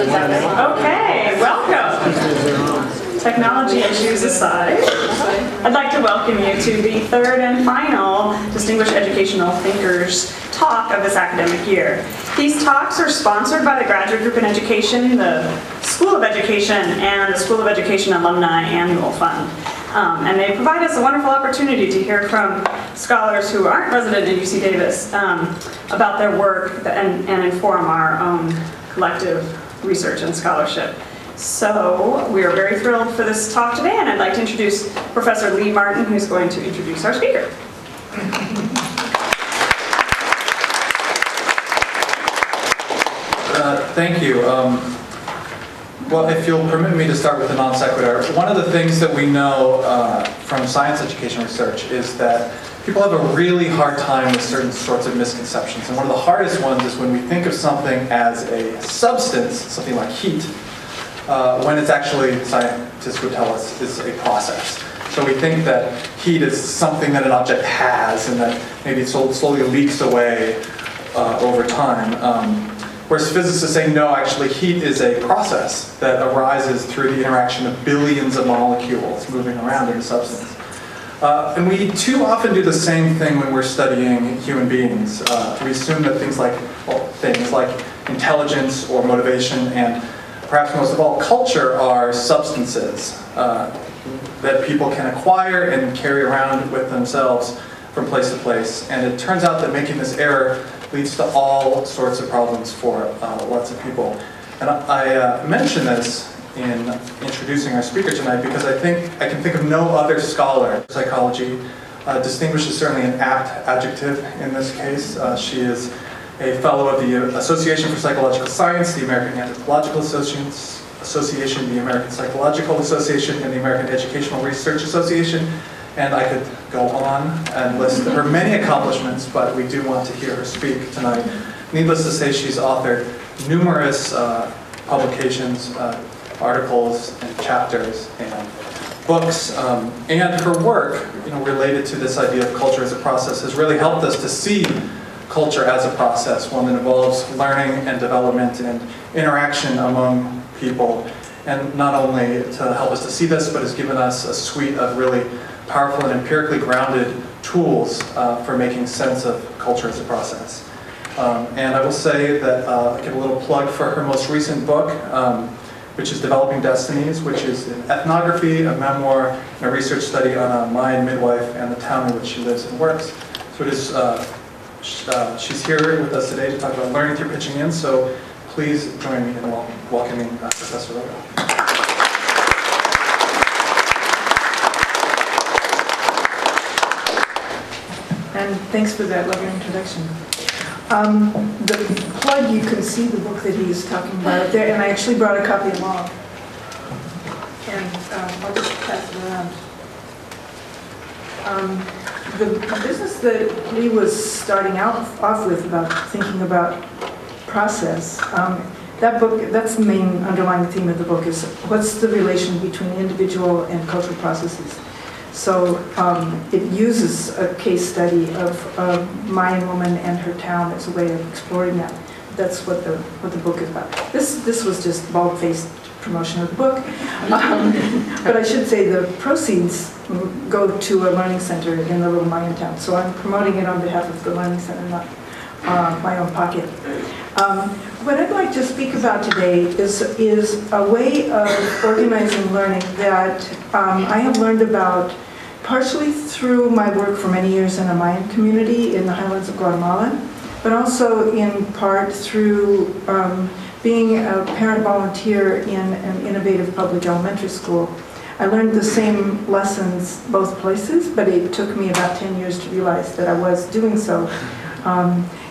Okay, welcome. Technology issues aside, I'd like to welcome you to the third and final Distinguished Educational Thinkers talk of this academic year. These talks are sponsored by the Graduate Group in Education, the School of Education, and the School of Education Alumni Annual Fund. And they provide us a wonderful opportunity to hear from scholars who aren't resident at UC Davis about their work and inform our own collective research and scholarship. So we are very thrilled for this talk today, and I'd like to introduce Professor Lee Martin, who's going to introduce our speaker. Thank you. Well, if you'll permit me to start with the non sequitur, one of the things that we know from science education research is that people have a really hard time with certain sorts of misconceptions. And one of the hardest ones is when we think of something as a substance, something like heat, when it's actually, scientists would tell us, is a process. So we think that heat is something that an object has and that maybe it slowly leaks away over time. Whereas physicists say, no, actually heat is a process that arises through the interaction of billions of molecules moving around in a substance. And we too often do the same thing when we're studying human beings. We assume that things like intelligence or motivation and perhaps most of all culture are substances that people can acquire and carry around with themselves from place to place. And it turns out that making this error leads to all sorts of problems for lots of people. And I mention this in introducing our speaker tonight because I can think of no other scholar. Psychology distinguished is certainly an apt adjective in this case. She is a fellow of the Association for Psychological Science, the American Anthropological Association, the American Psychological Association, and the American Educational Research Association. And I could go on and list her many accomplishments, but we do want to hear her speak tonight. Needless to say, she's authored numerous publications, articles, and chapters, and books. And her work, related to this idea of culture as a process, has really helped us to see culture as a process, one that involves learning and development and interaction among people. And not only to help us to see this, but has given us a suite of really powerful and empirically grounded tools for making sense of culture as a process. And I will say that I give a little plug for her most recent book, which is Developing Destinies, which is an ethnography, a memoir, and a research study on a Mayan midwife and the town in which she lives and works. So it is, she's here with us today to talk about learning through pitching in, so please join me in welcoming Professor Rogoff. And thanks for that lovely introduction. The plug, you can see the book that he's talking about there, and I actually brought a copy along. And I'll just pass it around. The business that Lee was starting off with about thinking about process, that book, that's the main underlying theme of the book, is what's the relation between individual and cultural processes. So it uses a case study of a Mayan woman and her town as a way of exploring that. That's what the book is about. This was just bald-faced promotion of the book. But I should say the proceeds go to a learning center in the little Mayan town. So I'm promoting it on behalf of the learning center, not my own pocket. What I'd like to speak about today is a way of organizing learning that I have learned about partially through my work for many years in a Mayan community in the highlands of Guatemala, but also in part through being a parent volunteer in an innovative public elementary school. I learned the same lessons both places, but it took me about 10 years to realize that I was doing so.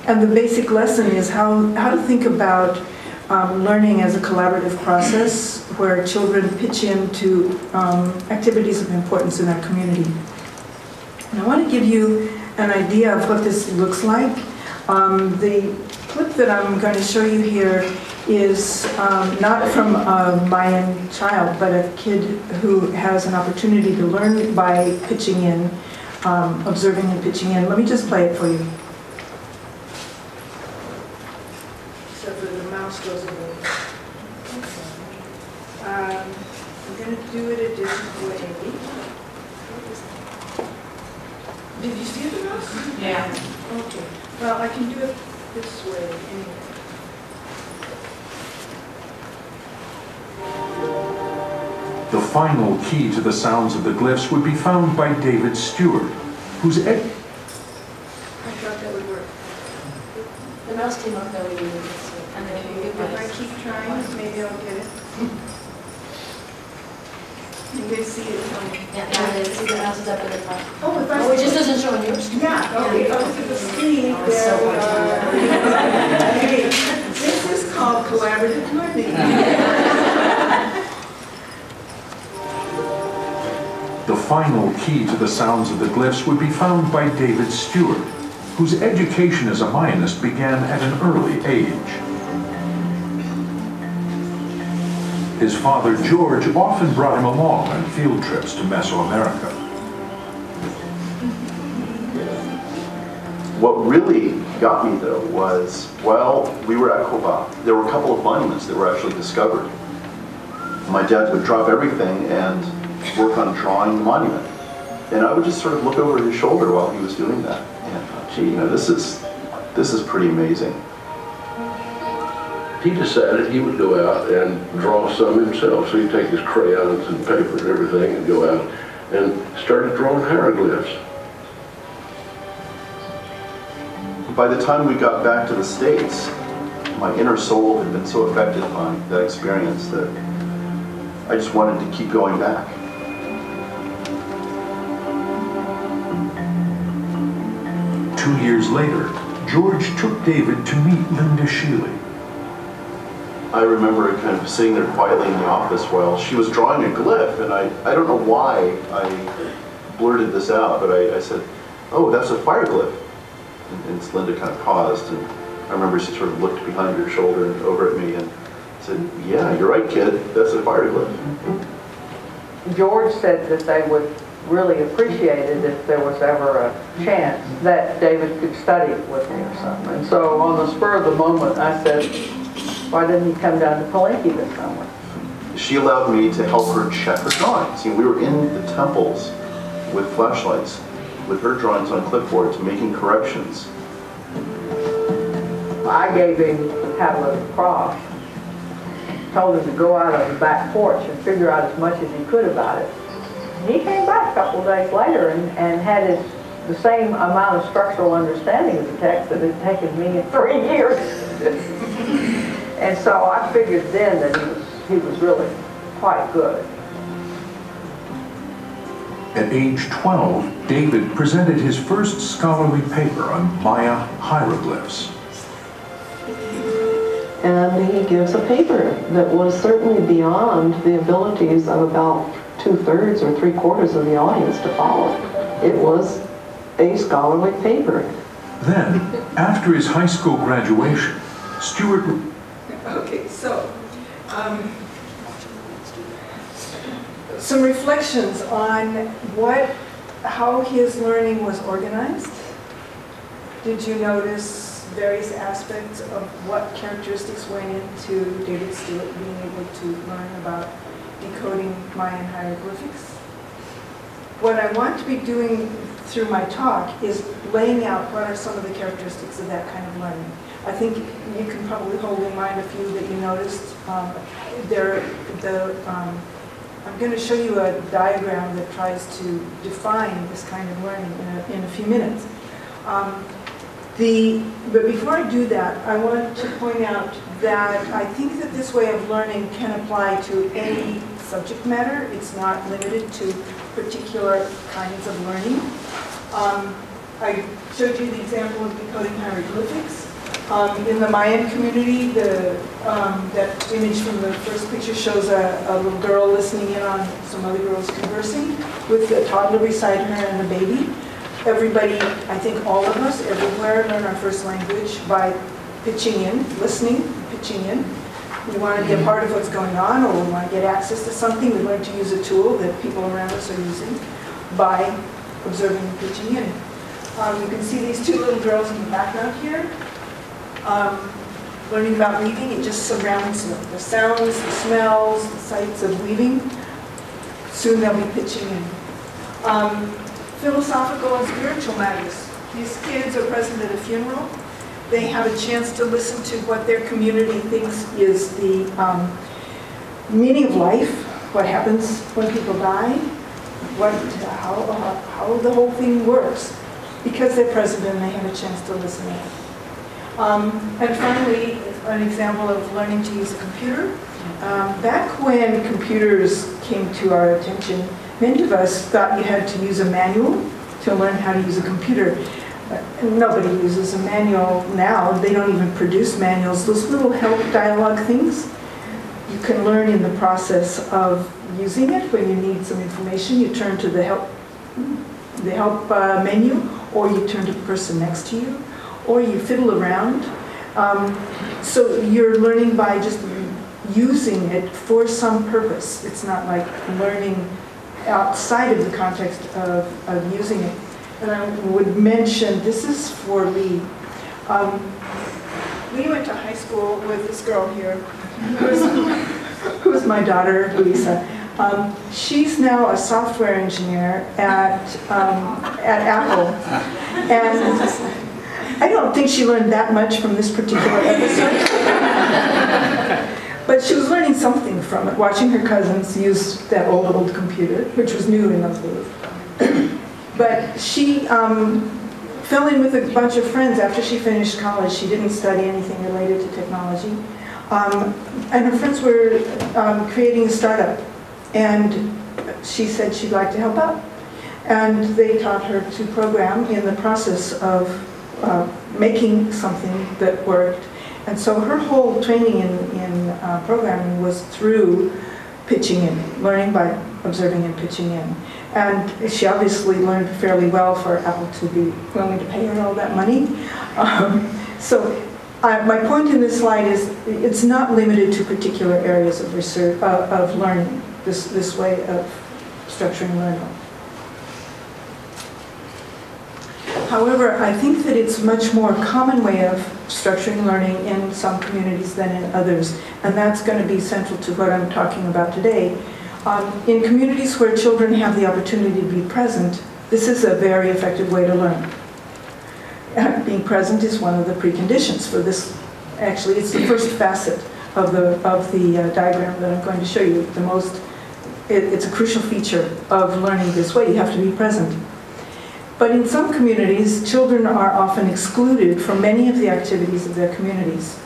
And the basic lesson is how to think about learning as a collaborative process where children pitch into activities of importance in our community. And I want to give you an idea of what this looks like. The clip that I'm going to show you here is not from a Mayan child, but a kid who has an opportunity to learn by pitching in, observing and pitching in. Let me just play it for you. Except for the mouse goes away. I'm going to do it a different way. Did you see the mouse? Yeah. Okay. Well, I can do it this way anyway. The final key to the sounds of the glyphs would be found by David Stewart, whose I thought that would work. The mouse came up though, and then you If I keep trying, maybe I'll get it. You can see it coming. Yeah, see the mouse is up at the top. Oh, if I... Oh, it just doesn't show on yours. Yeah, okay, if I look at the screen, Oh, it's so okay. This is called collaborative learning. The final key to the sounds of the glyphs would be found by David Stewart, whose education as a Mayanist began at an early age. His father, George, often brought him along on field trips to Mesoamerica. What really got me, though, was while we were at Rogoff, there were a couple of monuments that were actually discovered. My dad would drop everything and work on drawing the monument. And I would just sort of look over his shoulder while he was doing that. And I thought, gee, you know, this is pretty amazing. He decided he would go out and draw some himself. So he'd take his crayons and paper and everything and go out and started drawing hieroglyphs. By the time we got back to the States, my inner soul had been so affected by that experience that I just wanted to keep going back. Two years later, George took David to meet Linda Sheely. I remember kind of sitting there quietly in the office while she was drawing a glyph, and I don't know why I blurted this out, but I said, "Oh, that's a fire glyph." And Linda kind of paused, and I remember she sort of looked behind her shoulder and over at me and said, "Yeah, you're right, kid, that's a fire glyph." George said that they would really appreciate it if there was ever a chance that David could study with me or something. And so on the spur of the moment, I said, why didn't he come down to Palenque this summer? She allowed me to help her check her drawings. You know, we were in the temples with flashlights, with her drawings on clipboards, making corrections. I gave him the tablet of cross, told him to go out on the back porch and figure out as much as he could about it. He came back a couple of days later and had the same amount of structural understanding of the text that had taken me in 3 years. And so I figured then that he was really quite good. At age 12, David presented his first scholarly paper on Maya hieroglyphs. And he gives a paper that was certainly beyond the abilities of about 2/3 or 3/4 of the audience to follow. It was a scholarly paper. Then, after his high school graduation, Stewart... Okay, so some reflections on how his learning was organized. Did you notice various aspects of what characteristics went into David Stewart being able to learn about decoding Mayan hieroglyphics? What I want to be doing through my talk is laying out what are some of the characteristics of that kind of learning. I think you can probably hold in mind a few that you noticed. I'm going to show you a diagram that tries to define this kind of learning in a few minutes. But before I do that, I want to point out that I think that this way of learning can apply to any subject matter. It's not limited to particular kinds of learning. I showed you the example of decoding hieroglyphics. In the Mayan community, that image from the first picture shows a little girl listening in on some other girls conversing with a toddler beside her and a baby. Everybody, I think all of us, everywhere, learn our first language by pitching in, listening, pitching in. We want to be a part of what's going on, or we want to get access to something. We learn to use a tool that people around us are using by observing and pitching in. You can see these two little girls in the background here. Learning about weaving, it just surrounds them. The sounds, the smells, the sights of weaving soon they'll be pitching in. Philosophical and spiritual matters. These kids are present at a funeral. They have a chance to listen to what their community thinks is the meaning of life, what happens when people die, how the whole thing works, because they're present and they have a chance to listen in. And finally, an example of learning to use a computer. Back when computers came to our attention, many of us thought you had to use a manual to learn how to use a computer. Nobody uses a manual now. They don't even produce manuals. Those little help dialogue things, you can learn in the process of using it. When you need some information, you turn to the help menu, or you turn to the person next to you, or you fiddle around. So you're learning by just using it for some purpose. It's not like learning outside of the context of using it. And I would mention, this is for Lee. Lee went to high school with this girl here, who's my daughter, Louisa. She's now a software engineer at Apple. And I don't think she learned that much from this particular episode. But she was learning something from it, watching her cousins use that old computer, which was new in those days. But she fell in with a bunch of friends after she finished college. She didn't study anything related to technology. And her friends were creating a startup. And she said she'd like to help out. And they taught her to program in the process of making something that worked. And so her whole training in programming was through pitching in, learning by observing and pitching in. And she obviously learned fairly well for Apple to be willing to pay her all that money. My point in this slide is it's not limited to particular areas of research, of learning, this way of structuring learning. However, I think that it's a much more common way of structuring learning in some communities than in others, and that's going to be central to what I'm talking about today. In communities where children have the opportunity to be present, this is a very effective way to learn. Being present is one of the preconditions for this. Actually, it's the first facet of the diagram that I'm going to show you. It's a crucial feature of learning this way. You have to be present. But in some communities, children are often excluded from many of the activities of their communities.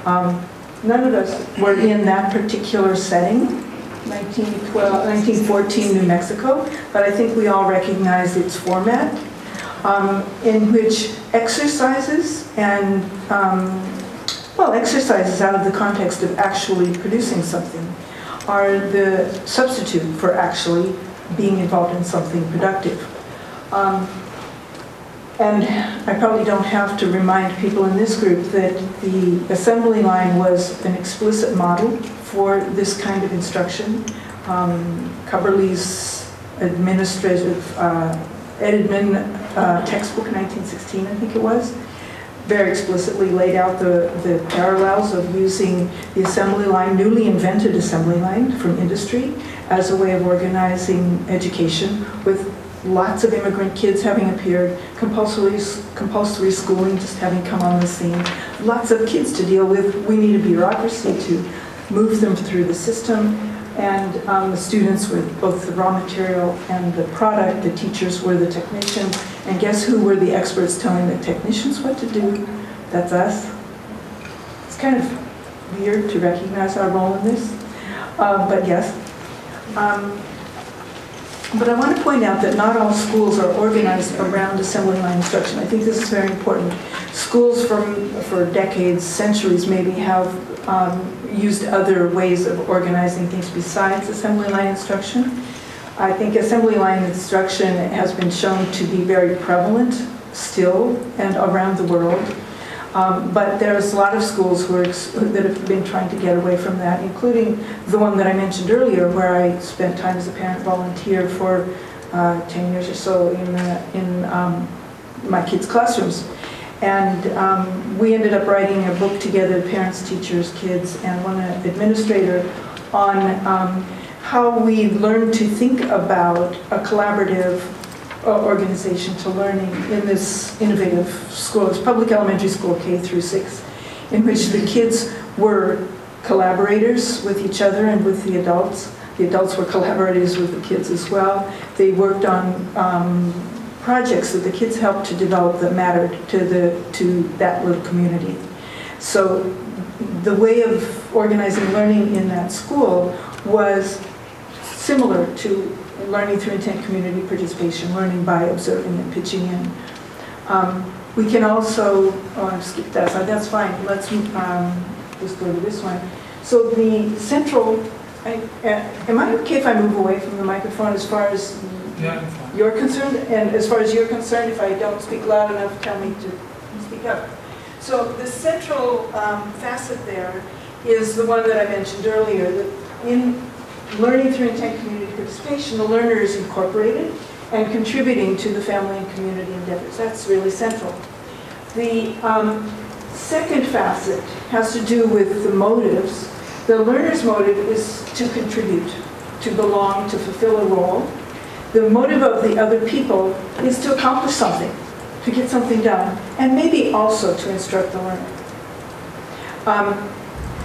None of us were in that particular setting, 1914 New Mexico, but I think we all recognize its format, in which exercises and, exercises out of the context of actually producing something are the substitute for actually being involved in something productive. And I probably don't have to remind people in this group that the assembly line was an explicit model for this kind of instruction. Cubberley's administrative Edmund textbook, 1916, I think it was, very explicitly laid out the parallels of using the assembly line, newly invented assembly line from industry, as a way of organizing education, with lots of immigrant kids having appeared, compulsory schooling just having come on the scene, lots of kids to deal with. We need a bureaucracy to move them through the system, and the students were both the raw material and the product. The teachers were the technicians, and guess who were the experts telling the technicians what to do? That's us. It's kind of weird to recognize our role in this, but yes. But I want to point out that not all schools are organized around assembly line instruction. I think this is very important. Schools for decades, centuries maybe, have used other ways of organizing things besides assembly line instruction. I think assembly line instruction has been shown to be very prevalent still and around the world. But there's a lot of schools that have been trying to get away from that, including the one that I mentioned earlier, where I spent time as a parent volunteer for 10 years or so in my kids' classrooms. And we ended up writing a book together, parents, teachers, kids, and one administrator, on how we learn to think about a collaborative organization to learning in this innovative school. It's public elementary school, K through 6, in which the kids were collaborators with each other and with the adults. The adults were collaborators with the kids as well. They worked on projects that the kids helped to develop that mattered to that little community. So the way of organizing learning in that school was similar to learning through intent community participation, learning by observing and pitching in. We can also, I've skipped that slide, that's fine. Let's just go to this one. So the central, am I okay if I move away from the microphone as far as you're concerned? And as far as you're concerned, if I don't speak loud enough, tell me to speak up. So the central facet there is the one that I mentioned earlier, that in learning through intent community participation, the learner is incorporated and contributing to the family and community endeavors. That's really central. The second facet has to do with the motives. The learner's motive is to contribute, to belong, to fulfill a role. The motive of the other people is to accomplish something, to get something done, and maybe also to instruct the learner.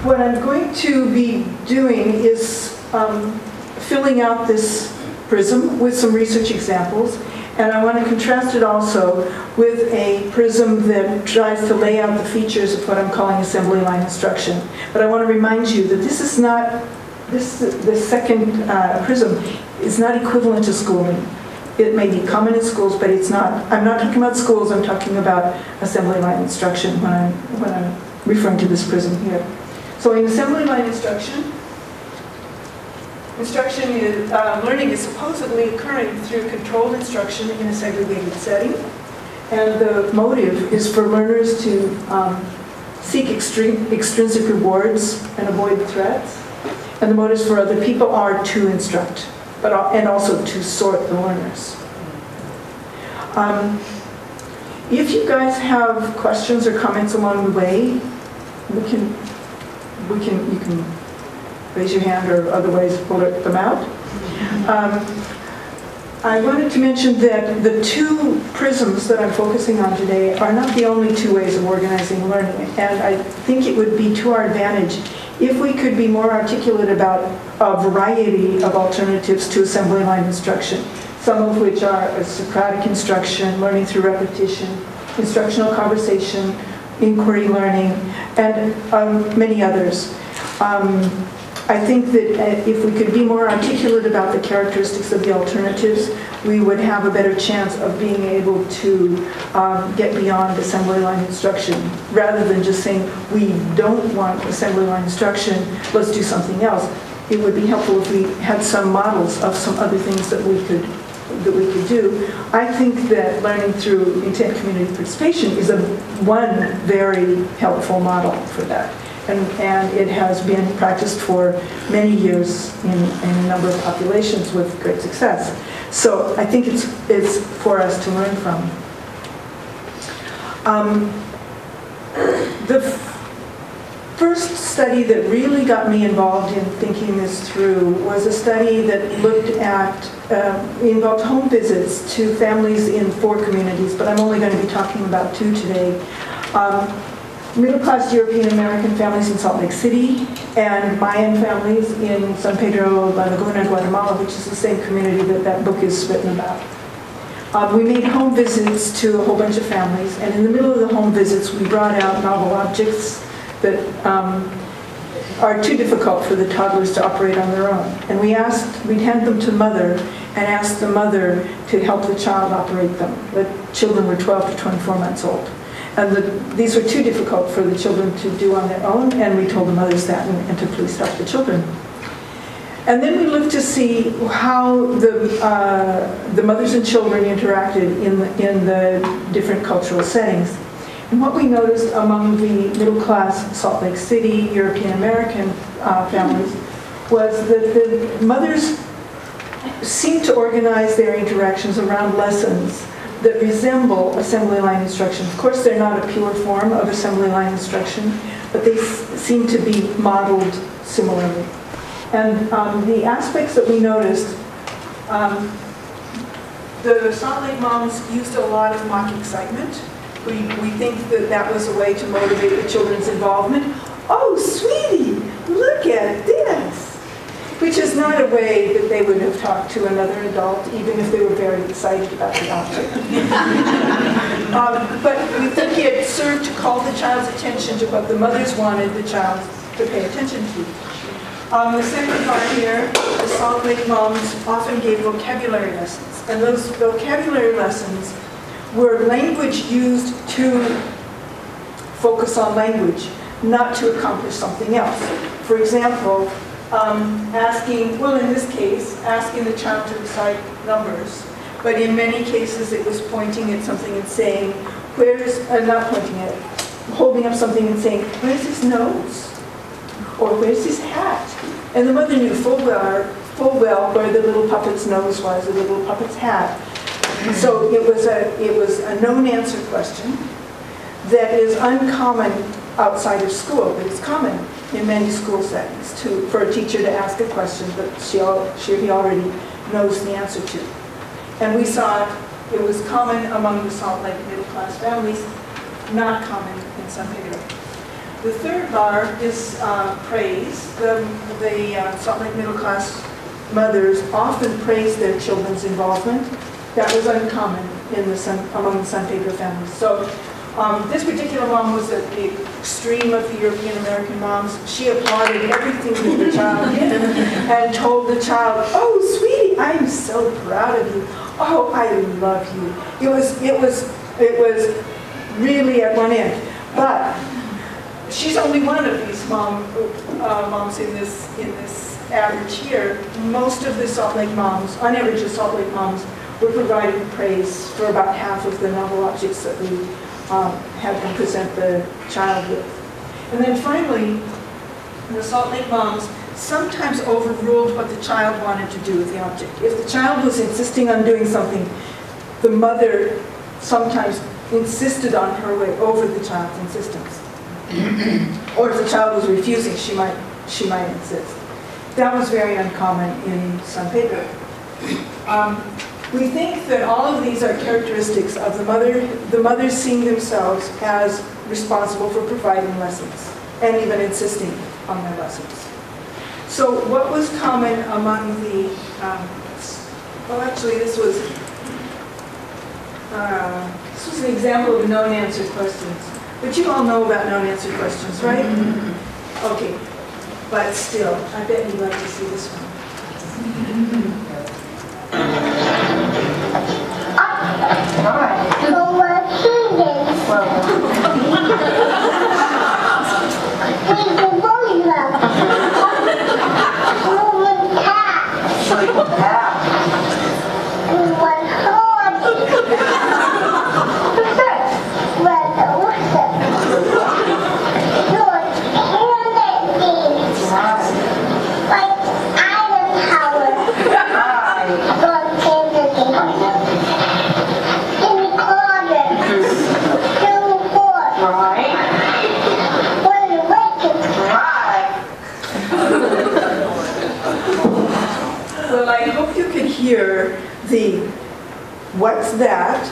What I'm going to be doing is filling out this prism with some research examples, and I want to contrast it also with a prism that tries to lay out the features of what I'm calling assembly line instruction. But I want to remind you that this is not, the second prism is not equivalent to schooling. It may be common in schools, but it's not. I'm not talking about schools, I'm talking about assembly line instruction when I'm referring to this prism here. So in assembly line instruction is, learning is supposedly occurring through controlled instruction in a segregated setting. And the motive is for learners to seek extrinsic rewards and avoid threats. And the motives for other people are to instruct, and also to sort the learners. If you guys have questions or comments along the way, you can raise your hand or otherwise blurt them out. I wanted to mention that the two prisms that I'm focusing on today are not the only two ways of organizing learning, and I think it would be to our advantage if we could be more articulate about a variety of alternatives to assembly line instruction, some of which are Socratic instruction, learning through repetition, instructional conversation, inquiry learning, and many others. I think that if we could be more articulate about the characteristics of the alternatives, we would have a better chance of being able to get beyond assembly line instruction, rather than just saying, we don't want assembly line instruction, let's do something else. It would be helpful if we had some models of some other things that we could do. I think that learning through intent community participation is one very helpful model for that. And it has been practiced for many years in a number of populations with great success. So I think it's for us to learn from. The first study that really got me involved in thinking this through was a study that looked at, involved home visits to families in 4 communities, but I'm only going to be talking about 2 today. Middle-class European American families in Salt Lake City and Mayan families in San Pedro La Laguna, Guatemala, which is the same community that book is written about. We made home visits to a whole bunch of families, and in the middle of the home visits we brought out novel objects that are too difficult for the toddlers to operate on their own. And we'd hand them to the mother and ask the mother to help the child operate them. The children were 12 to 24 months old. And these were too difficult for the children to do on their own, and we told the mothers that and to please stop the children. And then we looked to see how the mothers and children interacted in the different cultural settings. And what we noticed among the middle-class Salt Lake City European American families was that the mothers seemed to organize their interactions around lessons that resemble assembly line instruction. Of course, they're not a pure form of assembly line instruction, but they seem to be modeled similarly. And the aspects that we noticed, the Salt Lake moms used a lot of mock excitement. We think that that was a way to motivate the children's involvement. Oh, sweetie, look at this. Which is not a way that they would have talked to another adult, even if they were very excited about the object. But we think it served to call the child's attention to what the mothers wanted the child to pay attention to. The second part here, the Salt Lake moms often gave vocabulary lessons. And those vocabulary lessons were language used to focus on language, not to accomplish something else. For example, asking, well, in this case, asking the child to recite numbers. But in many cases, it was pointing at something and saying, where's, not pointing at it, holding up something and saying, where's his nose? Or where's his hat? And the mother knew full well where the little puppet's nose was, or the little puppet's hat. So it was a known answer question that is uncommon outside of school, but it's common in many school settings for a teacher to ask a question that he already knows the answer to. And we saw it was common among the Salt Lake middle-class families, not common in San Pedro. The third bar is praise. The Salt Lake middle-class mothers often praised their children's involvement. That was uncommon among the San Pedro families. So this particular mom was at the extreme of the European American moms. She applauded everything that the child did and told the child, "Oh, sweetie, I'm so proud of you. Oh, I love you." It was really at one end. But she's only one of these moms in this average here. Most of the Salt Lake moms, on average, the Salt Lake moms were providing praise for about half of the novel objects that we have them present the child with. And then finally, the Salt Lake moms sometimes overruled what the child wanted to do with the object. If the child was insisting on doing something, the mother sometimes insisted on her way over the child's insistence. Or if the child was refusing, she might insist. That was very uncommon in San Pedro. We think that all of these are characteristics of the mothers seeing themselves as responsible for providing lessons and even insisting on their lessons. So what was common among the, well actually this was an example of known answer questions. But you all know about known answer questions, right? Okay, but still, I bet you'd like to see this one. Well, I hope you could hear the "what's that?"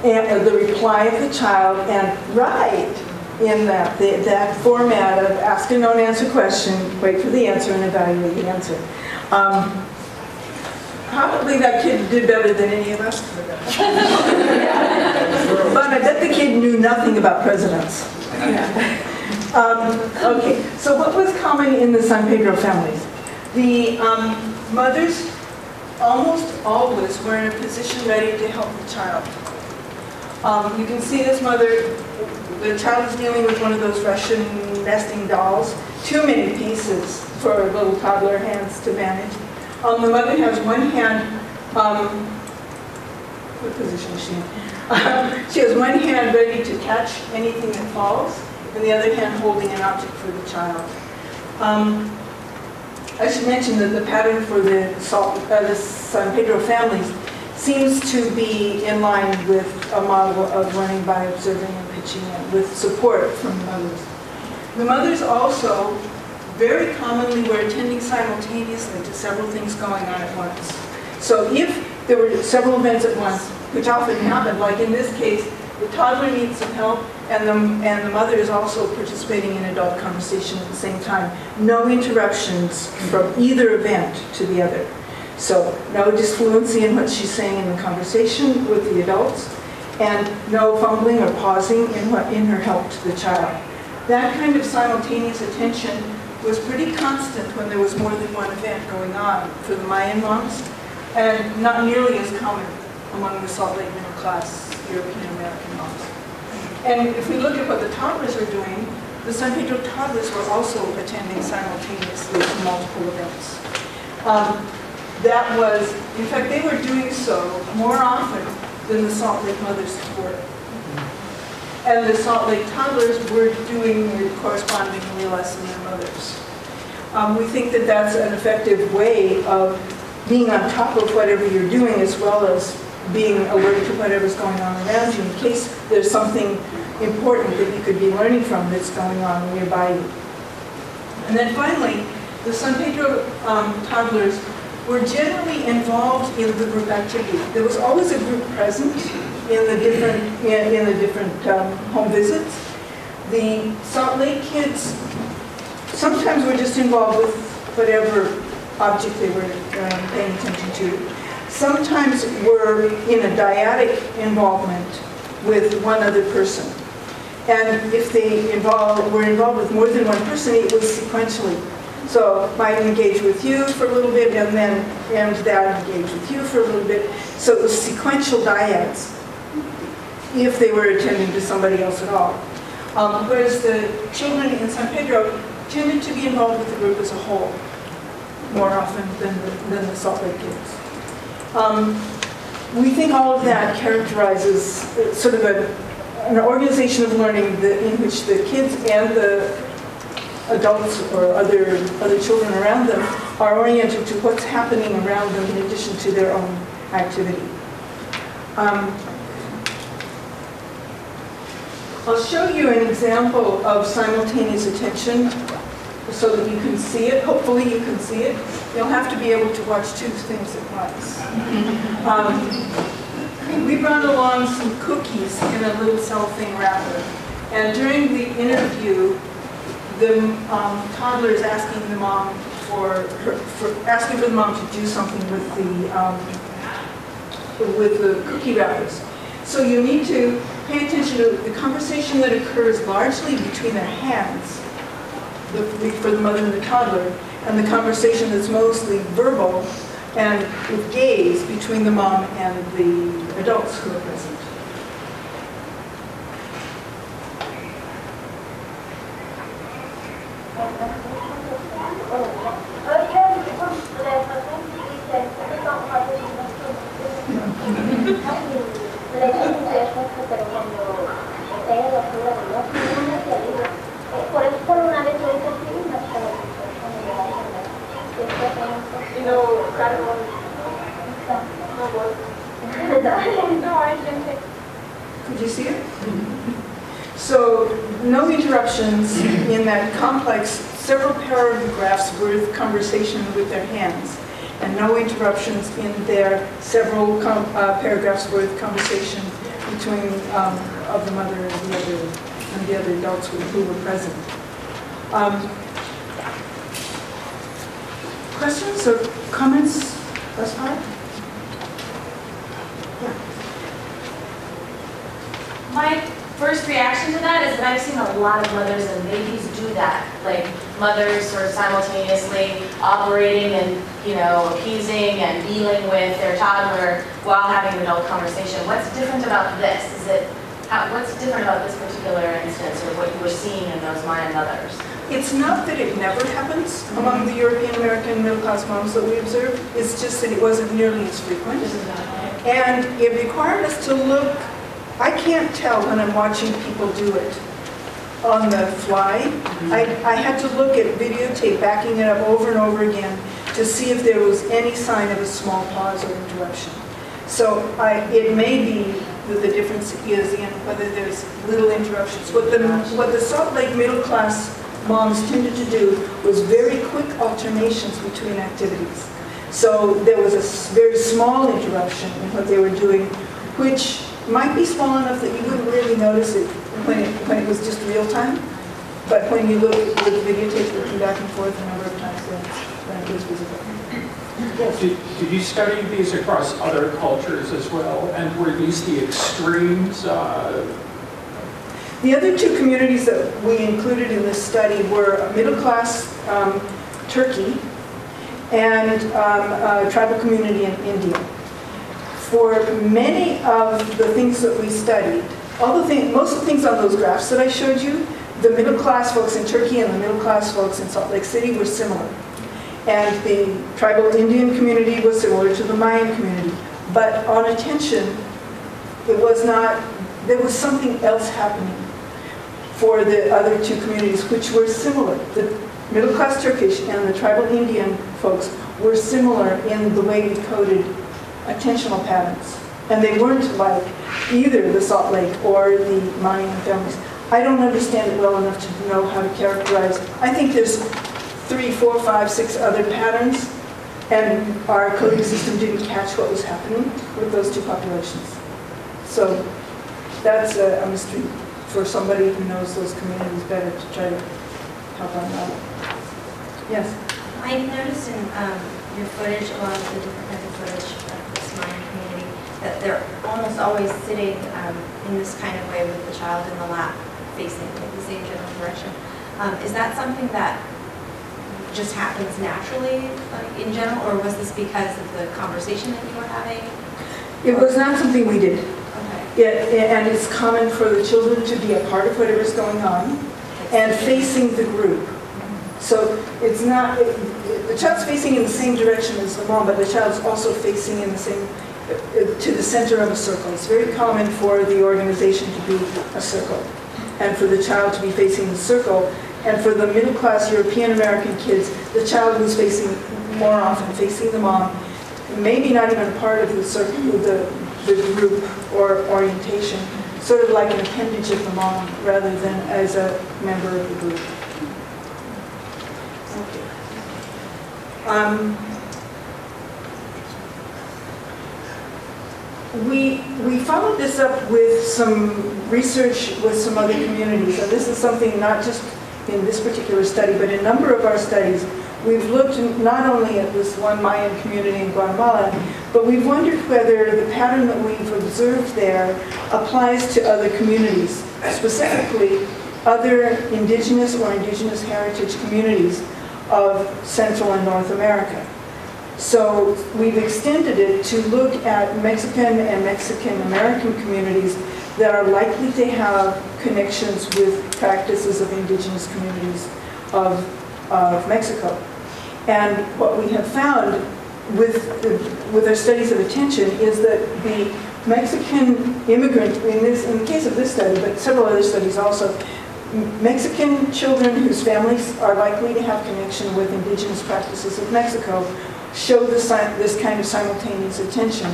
and the reply of the child, and right in that format of ask a known answer question, wait for the answer, and evaluate the answer. Probably that kid did better than any of us could have. But I bet the kid knew nothing about presidents. Okay, so what was common in the San Pedro families? The mothers almost always were in a position ready to help the child. You can see this mother, the child is dealing with one of those Russian nesting dolls. Too many pieces for little toddler hands to manage. The mother has one hand, what position is she in? She has one hand ready to catch anything that falls, and the other hand holding an object for the child. I should mention that the pattern for the San Pedro families seems to be in line with a model of learning by observing and pitching in, with support from the mothers. The mothers also very commonly were attending simultaneously to several things going on at once. So if there were several events at once, which often happened, like in this case, the toddler needs some help, and the mother is also participating in adult conversation at the same time. No interruptions from either event to the other. So no disfluency in what she's saying in the conversation with the adults, and no fumbling or pausing in her help to the child. That kind of simultaneous attention was pretty constant when there was more than one event going on for the Mayan moms, and not nearly as common among the Salt Lake middle class European American moms. And if we look at what the toddlers are doing, the San Pedro toddlers were also attending simultaneously to multiple events. That was, in fact, they were doing so more often than the Salt Lake mothers were. And the Salt Lake toddlers were doing the correspondingly less than their mothers. We think that that's an effective way of being on top of whatever you're doing, as well as being alert to whatever's going on around you in case there's something important that you could be learning from that's going on nearby you. And then finally, the San Pedro toddlers were generally involved in the group activity. There was always a group present in the different home visits. The Salt Lake kids sometimes were just involved with whatever object they were paying attention to. Sometimes were in a dyadic involvement with one other person. And if they were involved with more than one person, it was sequentially. So might engage with you for a little bit, and then that engage with you for a little bit. So it was sequential dyads, if they were attending to somebody else at all. Whereas the children in San Pedro tended to be involved with the group as a whole, more often than the Salt Lake kids. We think all of that characterizes sort of an organization of learning in which the kids and the adults or other children around them are oriented to what's happening around them in addition to their own activity. I'll show you an example of simultaneous attention so that you can see it. Hopefully you can see it. You'll have to be able to watch two things at once. We brought along some cookies in a little cellophane wrapper. And during the interview, the toddler is asking the mom asking for the mom to do something with the cookie wrappers. So you need to pay attention to the conversation that occurs largely between their hands, for the mother and the toddler, and the conversation that's mostly verbal and with gaze between the mom and the adults who are present. Could you see it? So, no interruptions in that complex, several paragraphs worth conversation with their hands, and no interruptions in their several paragraphs worth conversation between of the mother and the other adults who were present. Questions or comments thus far? Yeah. My first reaction to that is that I've seen a lot of mothers and babies do that. Like mothers sort of simultaneously operating and, appeasing and dealing with their toddler while having an adult conversation. What's different about this? What's different about this particular instance or what you were seeing in those Mayan mothers? It's not that it never happens among the European American middle class moms that we observe. It's just that it wasn't nearly as frequent. And it required us to look. I can't tell when I'm watching people do it on the fly. I had to look at videotape, backing it up over and over again to see if there was any sign of a small pause or interruption. So it may be that the difference is in whether there's little interruptions. What the Salt Lake middle class moms tended to do was very quick alternations between activities. So there was a very small interruption in what they were doing, which might be small enough that you wouldn't really notice it when it was just real time. But when you look at the videotape looking back and forth a number of times, then it was visible. Yes. Did you study these across other cultures as well? And were these the extremes? The other two communities that we included in this study were middle-class Turkey and a tribal community in India. For many of the things that we studied, most of the things on those graphs that I showed you, the middle-class folks in Turkey and the middle-class folks in Salt Lake City were similar. And the tribal Indian community was similar to the Mayan community. But on attention, it was not, there was something else happening for the other two communities, which were similar. The middle-class Turkish and the tribal Indian folks were similar in the way we coded attentional patterns. And they weren't like either the Salt Lake or the Mayan families. I don't understand it well enough to know how to characterize. I think there's 3, 4, 5, 6 other patterns, and our coding system didn't catch what was happening with those two populations. So that's a mystery for somebody who knows those communities better to try to help on that. Yes? I noticed in your footage, a lot of the different kinds of footage of this Mayan community, that they're almost always sitting in this kind of way with the child in the lap, facing like the same general direction. Is that something that just happens naturally, like in general, or was this because of the conversation that you were having? It was not something we did. Okay. And it's common for the children to be a part of whatever's going on and facing the group. So it's not, the child's facing in the same direction as the mom, but the child's also facing in the same, to the center of a circle. It's very common for the organization to be a circle, and for the child to be facing the circle. And for the middle-class European American kids, the child was facing, more often facing the mom, maybe not even part of the circle, the group or orientation, sort of like an appendage of the mom rather than as a member of the group. Okay. We followed this up with some research with some other communities, and this is something not just in this particular study, but in a number of our studies. We've looked not only at this one Mayan community in Guatemala, but we've wondered whether the pattern that we've observed there applies to other communities, specifically other indigenous or indigenous heritage communities of Central and North America. So we've extended it to look at Mexican and Mexican American communities that are likely to have connections with practices of indigenous communities of Mexico. And what we have found with our studies of attention is that the Mexican immigrant, in the case of this study, but several other studies also, Mexican children whose families are likely to have connection with indigenous practices of Mexico show this kind of simultaneous attention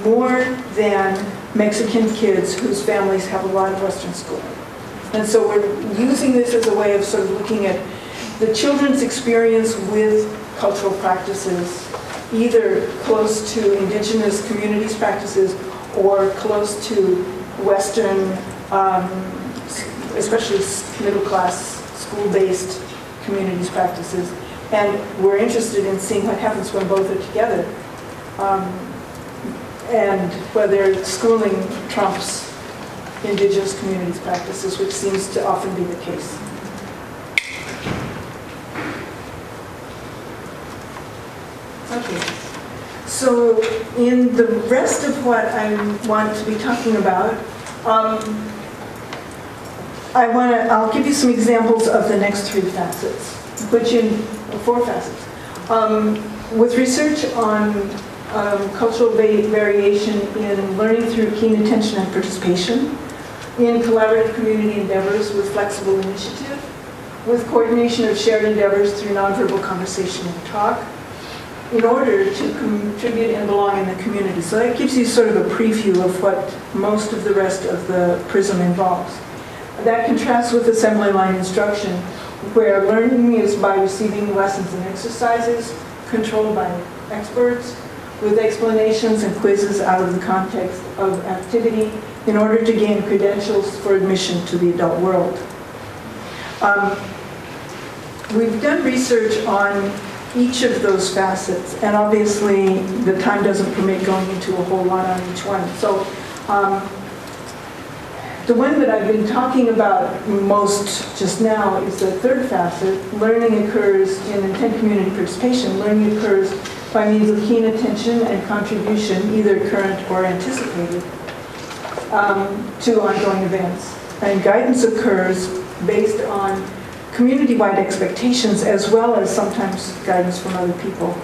more than Mexican kids whose families have a lot of Western schooling. And so we're using this as a way of sort of looking at the children's experience with cultural practices, either close to indigenous communities' practices or close to Western, especially middle-class, school-based communities' practices. And we're interested in seeing what happens when both are together, and whether schooling trumps indigenous communities' practices, which seems to often be the case. Okay. So in the rest of what I want to be talking about, I'll give you some examples of the next 3 facets, which in 4 facets. With research on cultural variation in learning through keen attention and participation, in collaborative community endeavors with flexible initiative, with coordination of shared endeavors through nonverbal conversation and talk, in order to contribute and belong in the community. So that gives you sort of a preview of what most of the rest of the PRISM involves. That contrasts with assembly line instruction, where learning is by receiving lessons and exercises controlled by experts, with explanations and quizzes out of the context of activity in order to gain credentials for admission to the adult world. We've done research on each of those facets, and obviously the time doesn't permit going into a whole lot on each one. So the one that I've been talking about most just now is the third facet. Learning occurs in intent community participation. Learning occurs by means of keen attention and contribution, either current or anticipated, to ongoing events. And guidance occurs based on community-wide expectations as well as sometimes guidance from other people.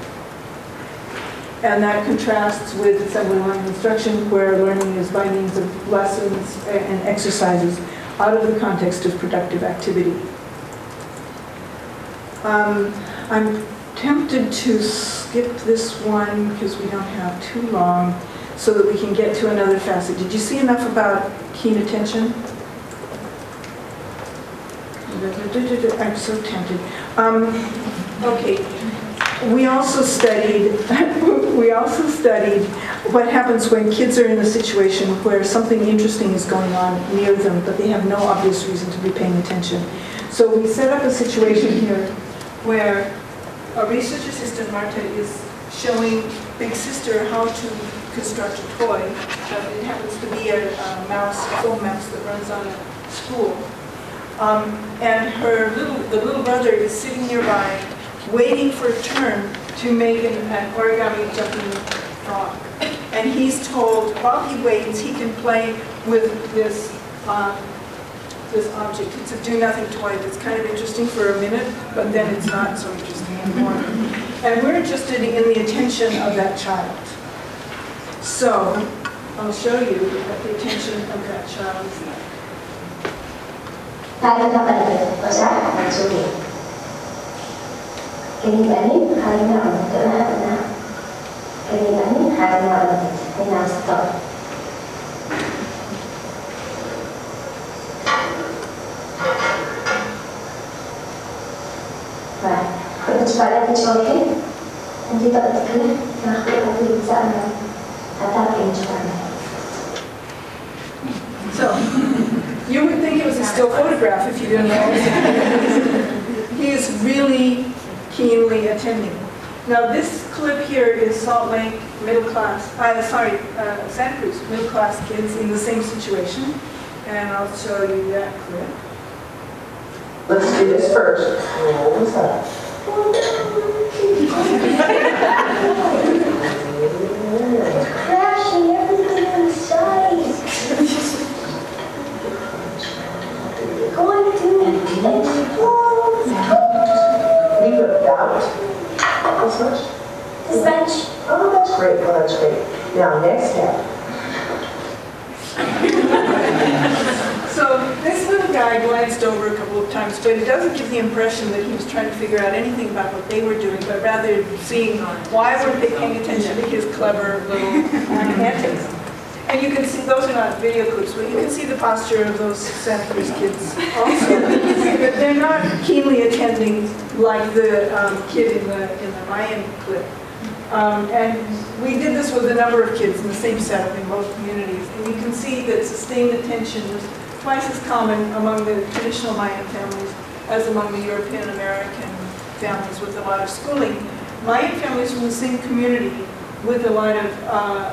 And that contrasts with assembly line instruction, where learning is by means of lessons and exercises out of the context of productive activity. I'm tempted to skip this one because we don't have too long so that we can get to another facet. Did you see enough about keen attention? I'm so tempted. Okay. We also studied what happens when kids are in a situation where something interesting is going on near them, but they have no obvious reason to be paying attention. So we set up a situation here where a research assistant, Marta, is showing Big Sister how to construct a toy. It happens to be a mouse, a foam mouse that runs on a spool. And the little brother is sitting nearby, waiting for a turn to make an origami jumping frog. And he's told, while he waits, he can play with this object. It's a do-nothing toy that's kind of interesting for a minute, but then it's not so interesting anymore. And we're interested in the attention of that child. So I'll show you what the attention of that child is like. Hai chúng ta cần phải quan sát và chú ý. Cái gì bạn biết hai nào tự nào nào. Cái gì bạn biết hai nào thế nào stop. Right. Kalau cepat dicoba, nanti tak terkena. Nah, kalau bisa anda hadapi cepat. So, you would think it was a still photograph if you didn't know. He is really keenly attending. Now this clip here is Salt Lake Santa Cruz middle class kids in the same situation, and I'll show you that clip. Let's do this first. Roll this up. It's crashing everything inside. Going to explode. Leave it about this much? This bench. Oh, that's great. Well, that's great. Now, next step. So this little guy glanced over a couple of times, but it doesn't give the impression that he was trying to figure out anything about what they were doing, but rather seeing why weren't they paying attention to his clever little antics. And you can see, those are not video clips, but you can see the posture of those Santa Cruz kids also. But they're not keenly attending like the kid in the Mayan clip. And we did this with a number of kids in the same setup in both communities. And you can see that sustained attention was twice as common among the traditional Mayan families as among the European American families with a lot of schooling. Mayan families from the same community with a lot of,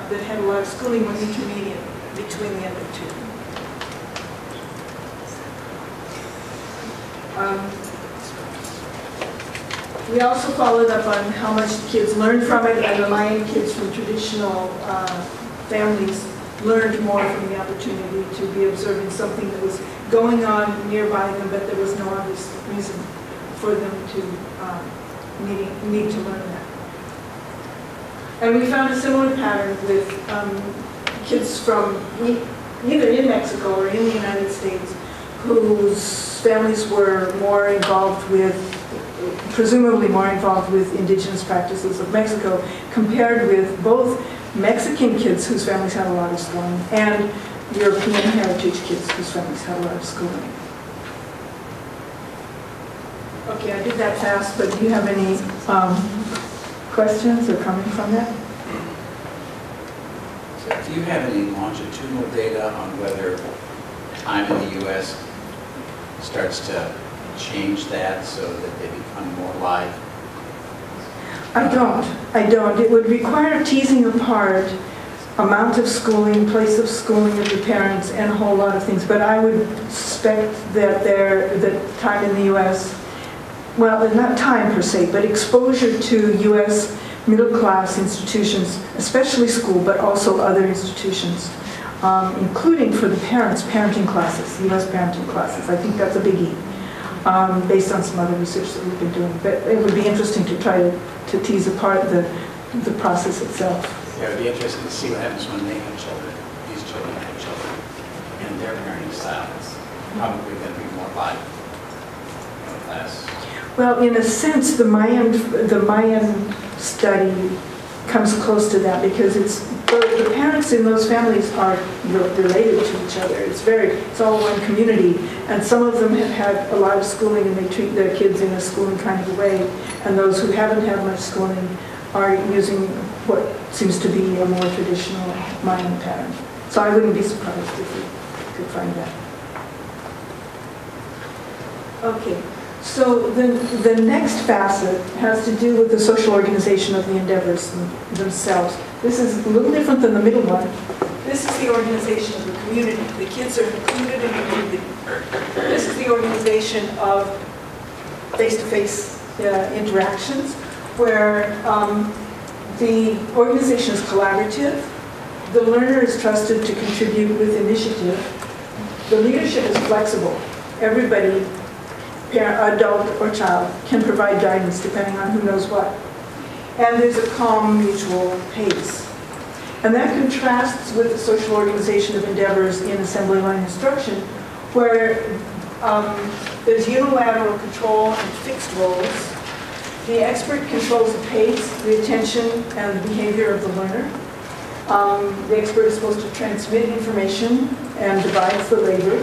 that had a lot of schooling were intermediate between the other two. We also followed up on how much the kids learned from it, and the Mayan kids from traditional families learned more from the opportunity to be observing something that was going on nearby them, but there was no obvious reason for them to need to learn that. And we found a similar pattern with kids from either in Mexico or in the United States whose families were more involved with, presumably more involved with indigenous practices of Mexico, compared with both Mexican kids whose families had a lot of schooling and European heritage kids whose families had a lot of schooling. Okay, I did that fast, but do you have any questions or coming from that? So do you have any longitudinal data on whether time in the U.S. starts to change that so that they become more like? I don't. It would require teasing apart amount of schooling, place of schooling of the parents, and a whole lot of things. But I would suspect that the time in the U.S., well, not time per se, but exposure to U.S. middle-class institutions, especially school, but also other institutions, including for the parents, parenting classes, U.S. parenting classes. I think that's a biggie, based on some other research that we've been doing. But it would be interesting to try to tease apart the process itself. Yeah, it would be interesting to see what happens when they have children, these children have children, and their parenting style is probably going to be more like middle class. Well, in a sense, the Mayan study comes close to that because the parents in those families are related to each other. It's all one community, and some of them have had a lot of schooling and they treat their kids in a schooling kind of a way, and those who haven't had much schooling are using what seems to be a more traditional Mayan pattern. So I wouldn't be surprised if we could find that. Okay. So the next facet has to do with the social organization of the endeavors themselves. This is a little different than the middle one. This is the organization of the community. The kids are included in the community. This is the organization of face-to-face interactions, where the organization is collaborative. The learner is trusted to contribute with initiative. The leadership is flexible. Everybody, parent, adult or child, can provide guidance depending on who knows what. And there's a calm mutual pace. And that contrasts with the social organization of endeavors in assembly line instruction, where there's unilateral control and fixed roles. The expert controls the pace, the attention, and the behavior of the learner. The expert is supposed to transmit information and divides the labor,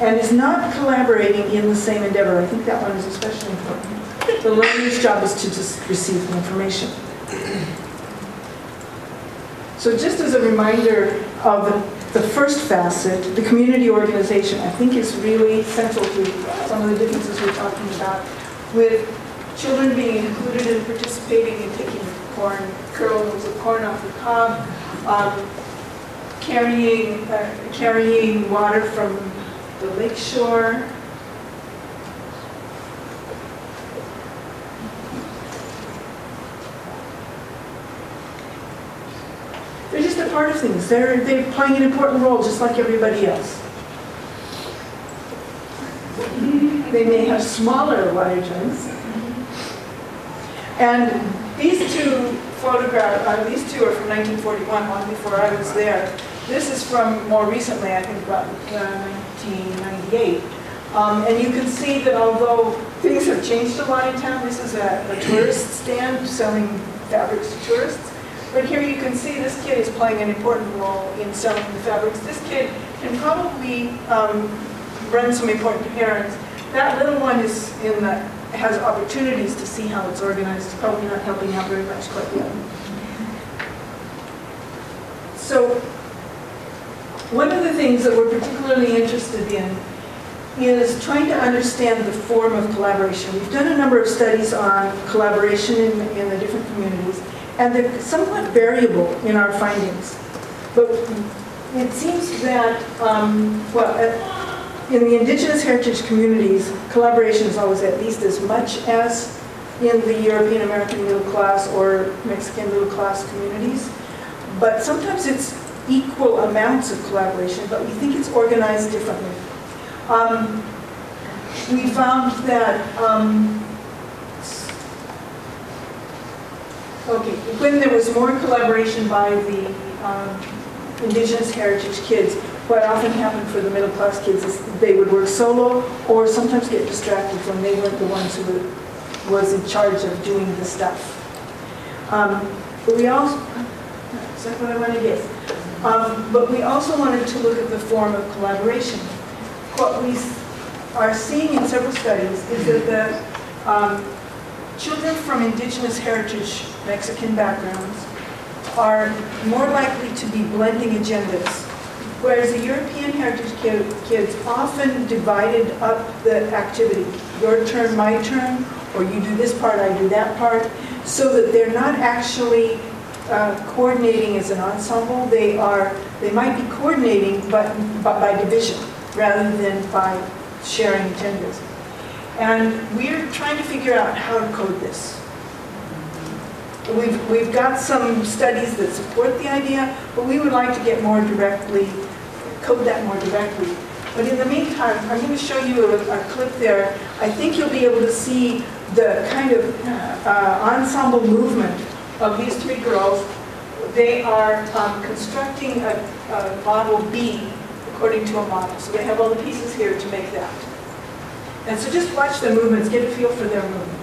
and is not collaborating in the same endeavor. I think that one is especially important. The learner's job is to just receive the information. So just as a reminder of the first facet, the community organization, I think is really central to some of the differences we're talking about, with children being included in participating in picking kernels of corn off the cob, carrying water from the lake shore. They're just a part of things. They're playing an important role just like everybody else. They may have smaller water jugs. And these two photographs, these two are from 1941, long before I was there. This is from more recently, I think about 1998. And you can see that although things have changed a lot in town, this is a tourist stand selling fabrics to tourists. But here you can see this kid is playing an important role in selling the fabrics. This kid can probably run some important errands. That little one is has opportunities to see how it's organized. It's probably not helping out very much quite yet. So one of the things that we're particularly interested in is trying to understand the form of collaboration. We've done a number of studies on collaboration in the different communities, and they're somewhat variable in our findings. But it seems that, in the indigenous heritage communities, collaboration is always at least as much as in the European American middle class or Mexican middle class communities. But sometimes it's equal amounts of collaboration, but we think it's organized differently. We found that when there was more collaboration by the indigenous heritage kids, what often happened for the middle class kids is they would work solo or sometimes get distracted when they weren't the ones who was in charge of doing the stuff. But we also, is that what I want to get? But we also wanted to look at the form of collaboration. What we are seeing in several studies is that Children from indigenous heritage Mexican backgrounds are more likely to be blending agendas, whereas the European heritage kids often divided up the activity. Your turn, my turn, or you do this part, I do that part, so that they're not actually coordinating as an ensemble. They might be coordinating, but by division, rather than by sharing agendas. And we're trying to figure out how to code this. We've got some studies that support the idea, but we would like to get more directly, code that more directly. But in the meantime, I'm going to show you a clip there. I think you'll be able to see the kind of ensemble movement of these three girls. They are constructing a model B according to a model. So they have all the pieces here to make that. And so just watch the movements, get a feel for their movement.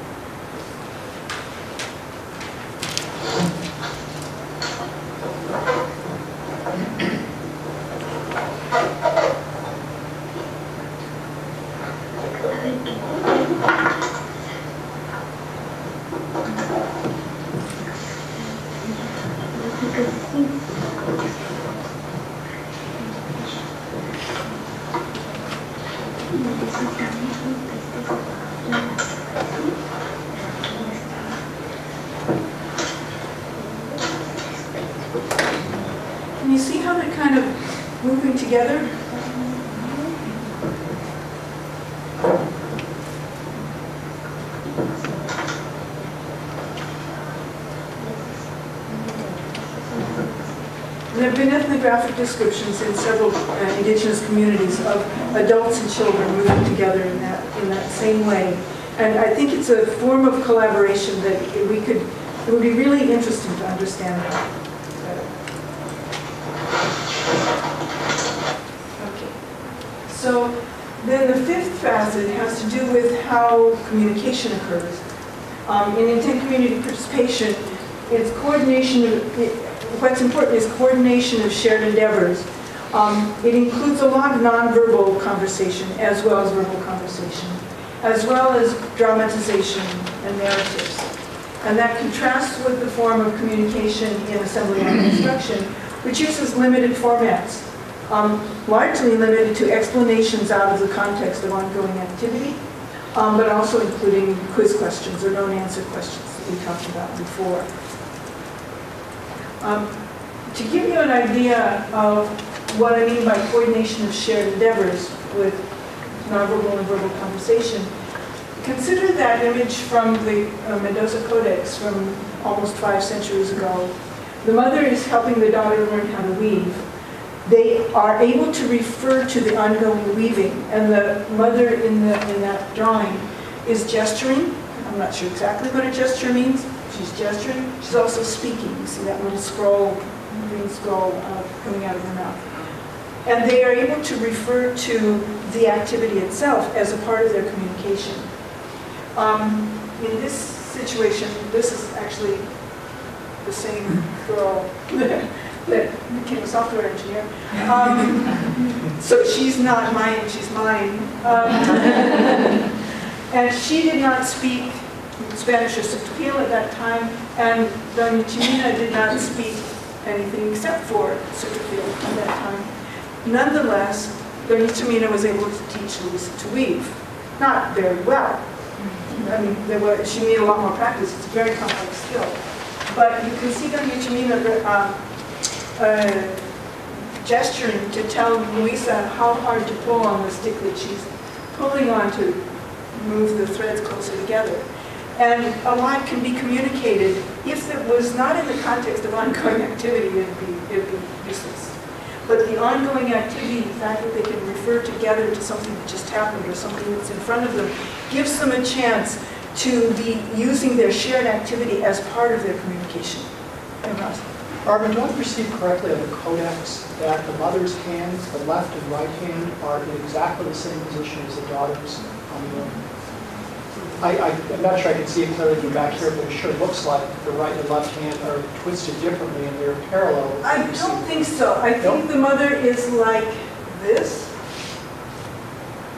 Can you see how they're kind of moving together? There have been ethnographic descriptions in several indigenous communities of adults and children moving together in that same way. And I think it's a form of collaboration that it would be really interesting to understand better. Okay. So then the fifth facet has to do with how communication occurs. In intent community participation, it's coordination what's important is coordination of shared endeavors. It includes a lot of nonverbal conversation as well as verbal conversation, as well as dramatization and narratives. And that contrasts with the form of communication in assembly and instruction, which uses limited formats, largely limited to explanations out of the context of ongoing activity, but also including quiz questions or known answer questions that we talked about before. To give you an idea of what I mean by coordination of shared endeavors with nonverbal and verbal conversation, consider that image from the Mendoza Codex from almost 5 centuries ago. The mother is helping the daughter learn how to weave. They are able to refer to the ongoing weaving, and the mother in that drawing is gesturing. I'm not sure exactly what a gesture means. She's gesturing. She's also speaking. You see that little scroll, green scroll coming out of her mouth. And they are able to refer to the activity itself as a part of their communication. In this situation, this is actually the same girl that became a software engineer. So she's not mine, she's mine. And she did not speak Spanish or Sequil at that time, and Doña Chimina did not speak anything except for Sequil at that time. Nonetheless, Doña Chimina was able to teach Luisa to weave. Not very well. I mean, she needed a lot more practice. It's a very complex skill. But you can see Doña Chimina gesturing to tell Luisa how hard to pull on the stick that she's pulling on to move the threads closer together. And a lot can be communicated. If it was not in the context of ongoing activity, it'd be useless. But the ongoing activity, the fact that they can refer together to something that just happened or something that's in front of them, gives them a chance to be using their shared activity as part of their communication. And Ross? Barbara, do I perceive correctly on the codex that the mother's hands, the left and right hand, are in exactly the same position as the daughter's on the room? I'm not sure I can see it clearly from back here, but it sure looks like the right and left hand are twisted differently and they're parallel. I don't think so. I think the mother is like this,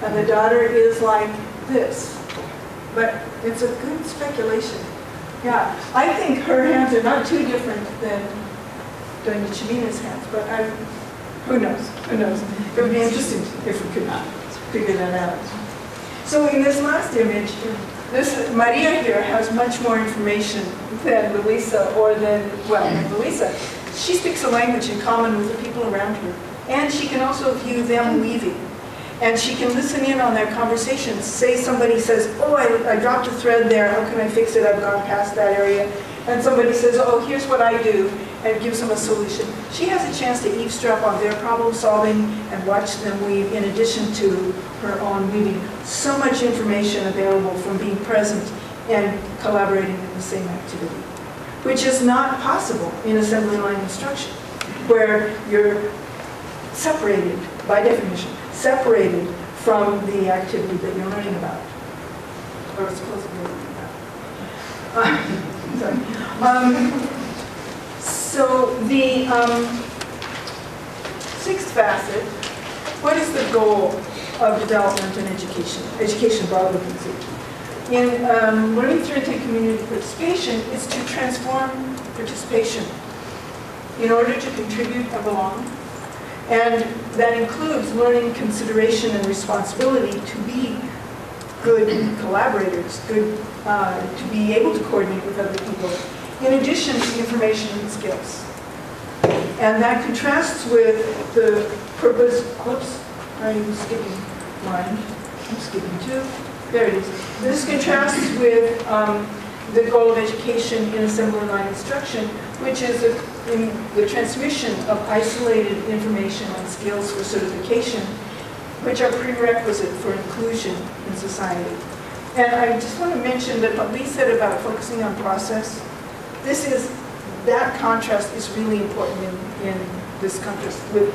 and the daughter is like this. but it's a good speculation. Yeah, I think her hands are not too different than Doña Chimina's hands, but who knows? Who knows? It would be interesting if we could figure that out. So in this last image, this Maria here has much more information than Luisa, or than Luisa. She speaks a language in common with the people around her, and she can also view them weaving. And she can listen in on their conversations. Say somebody says, oh, I dropped a thread there, how can I fix it? I've gone past that area. And somebody says, oh, here's what I do, and gives them a solution. She has a chance to eavesdrop on their problem solving and watch them weave in addition to her own weaving. So much information available from being present and collaborating in the same activity, which is not possible in assembly line instruction, where you're separated, by definition, separated from the activity that you're learning about, or supposedly learning about. Sorry. So the sixth facet, what is the goal of development in education? Education broadly conceived. In learning through intake community participation is to transform participation in order to contribute and belong. And that includes learning consideration and responsibility to be good collaborators, good to be able to coordinate with other people, in addition to information and skills. And that contrasts with the purpose, whoops, I'm skipping one, I'm skipping two, there it is. This contrasts with the goal of education in assembly line instruction, which is in the transmission of isolated information and skills for certification, which are prerequisite for inclusion in society. And I just want to mention that what Lee said about focusing on process, that contrast is really important in this contrast, with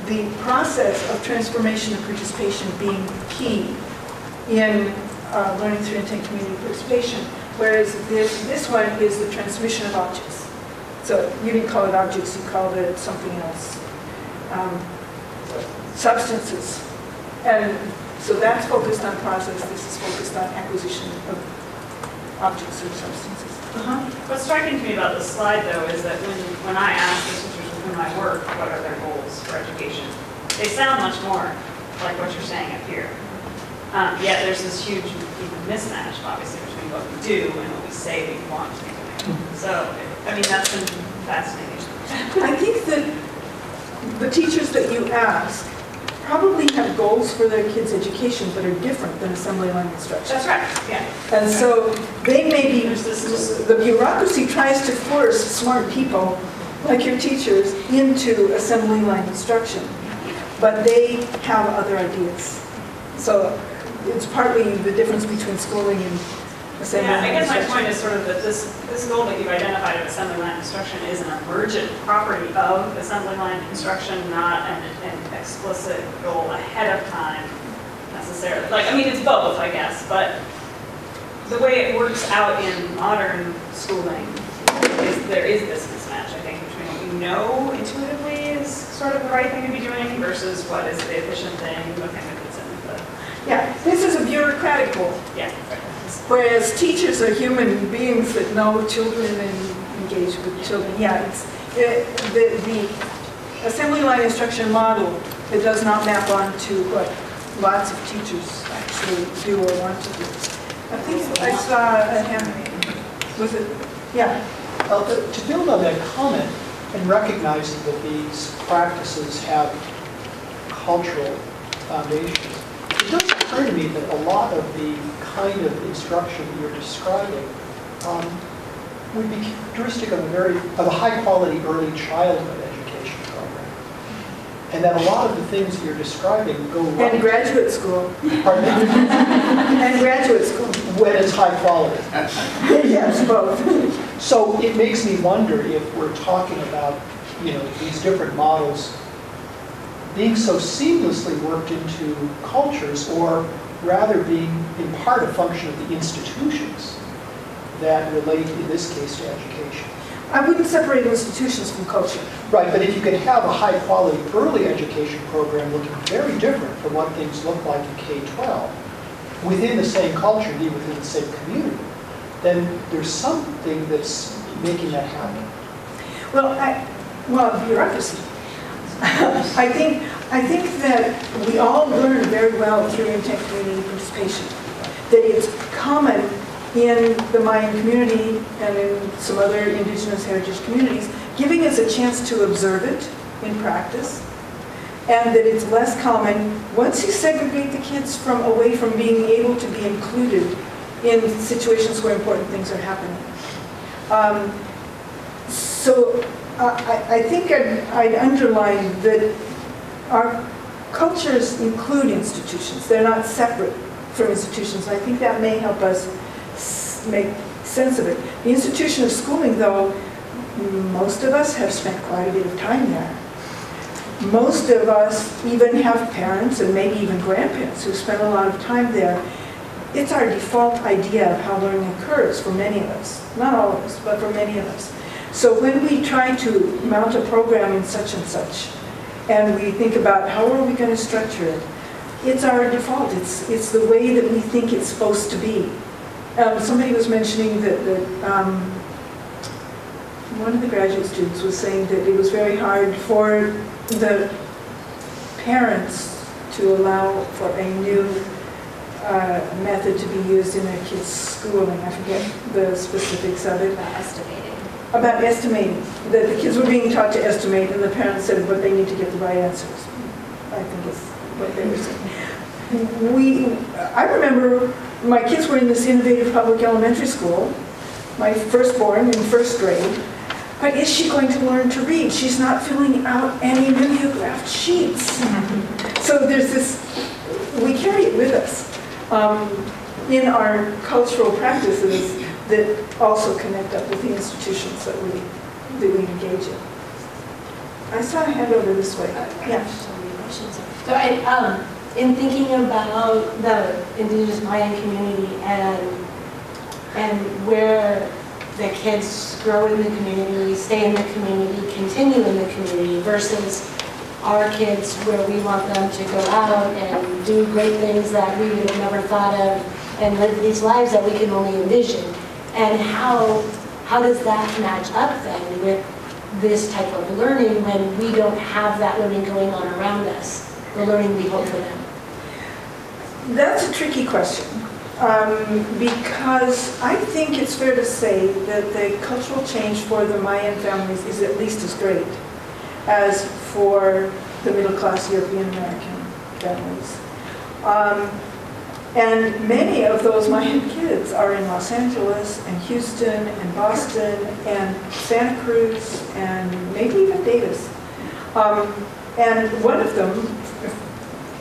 the process of transformation and participation being key in learning through intake community participation, whereas this one is the transmission of objects. So you didn't call it objects, you called it something else. Substances. And so that's focused on process, this is focused on acquisition of objects or substances. What's striking to me about this slide, though, is that when I ask the teachers with whom I work what are their goals for education, they sound much more like what you're saying up here. Yet there's this huge mismatch, obviously, between what we do and what we say we want to be doing. So, I mean, that's been fascinating. I think that the teachers that you ask probably have goals for their kids' education that are different than assembly line instruction. That's right, yeah. And so they may be, the bureaucracy tries to force smart people, like your teachers, into assembly line instruction, but they have other ideas. So it's partly the difference between schooling and assembly line I guess instruction. my point is sort of that this goal that you've identified of assembly line instruction is an emergent property of assembly line instruction, not an explicit goal ahead of time necessarily. Like, I mean, it's both, I guess, but the way it works out in modern schooling is there is this mismatch, I think, between what we know intuitively is sort of the right thing to be doing versus what is the efficient thing, what kind of fits in with the... Yeah, this is a bureaucratic goal. Yeah. Whereas teachers are human beings that know children and engage with children. Yeah, it's the assembly line instruction model, it does not map onto what lots of teachers actually do or want to do. I think I saw a hand. Was it? Yeah. To build on that comment and recognizing that these practices have cultural foundations, it does occur to me that a lot of the kind of instruction you're describing would be characteristic of a high-quality early childhood education program, and that a lot of the things that you're describing go right. And graduate school. Pardon me? And graduate school. When it's high quality. Yes, both. So it makes me wonder if we're talking about, these different models being so seamlessly worked into cultures, or rather being in part a function of the institutions that relate, in this case, to education. I wouldn't separate institutions from culture. Right, but if you could have a high-quality early education program looking very different from what things look like in K-12, within the same culture, indeed within the same community, then there's something that's making that happen. Well, bureaucracy. I think that we all learn very well through intent community participation, that it's common in the Mayan community and in some other indigenous heritage communities, giving us a chance to observe it in practice, and that it's less common once you segregate the kids away from being able to be included in situations where important things are happening. So I think I'd underline that our cultures include institutions. They're not separate from institutions. I think that may help us make sense of it. The institution of schooling, though, most of us have spent quite a bit of time there. Most of us even have parents and maybe even grandparents who spend a lot of time there. It's our default idea of how learning occurs for many of us. Not all of us, but for many of us. So when we try to mount a program in such and such, and we think about how are we going to structure it, it's our default. It's the way that we think it's supposed to be. Somebody was mentioning that one of the graduate students was saying that it was very hard for the parents to allow for a new method to be used in their kids' schooling. I forget the specifics of it. About estimating. That the kids were being taught to estimate, and the parents said, but they need to get the right answers. I think is what they were saying. I remember my kids were in this innovative public elementary school, my firstborn in first grade. But is she going to learn to read? She's not filling out any mimeographed sheets. So there's this, we carry it with us in our cultural practices that also connect up with the institutions that we engage in. I saw a hand over this way. Yeah. So in thinking about the indigenous Mayan community and where the kids grow in the community, stay in the community, continue in the community, versus our kids where we want them to go out and do great things that we would have never thought of and live these lives that we can only envision. And how does that match up then with this type of learning when we don't have that learning going on around us, the learning we hope for them? That's a tricky question. Because I think it's fair to say that the cultural change for the Mayan families is at least as great as for the middle-class European American families. And many of those Mayan kids are in Los Angeles and Houston and Boston and Santa Cruz and maybe even Davis. And one of them,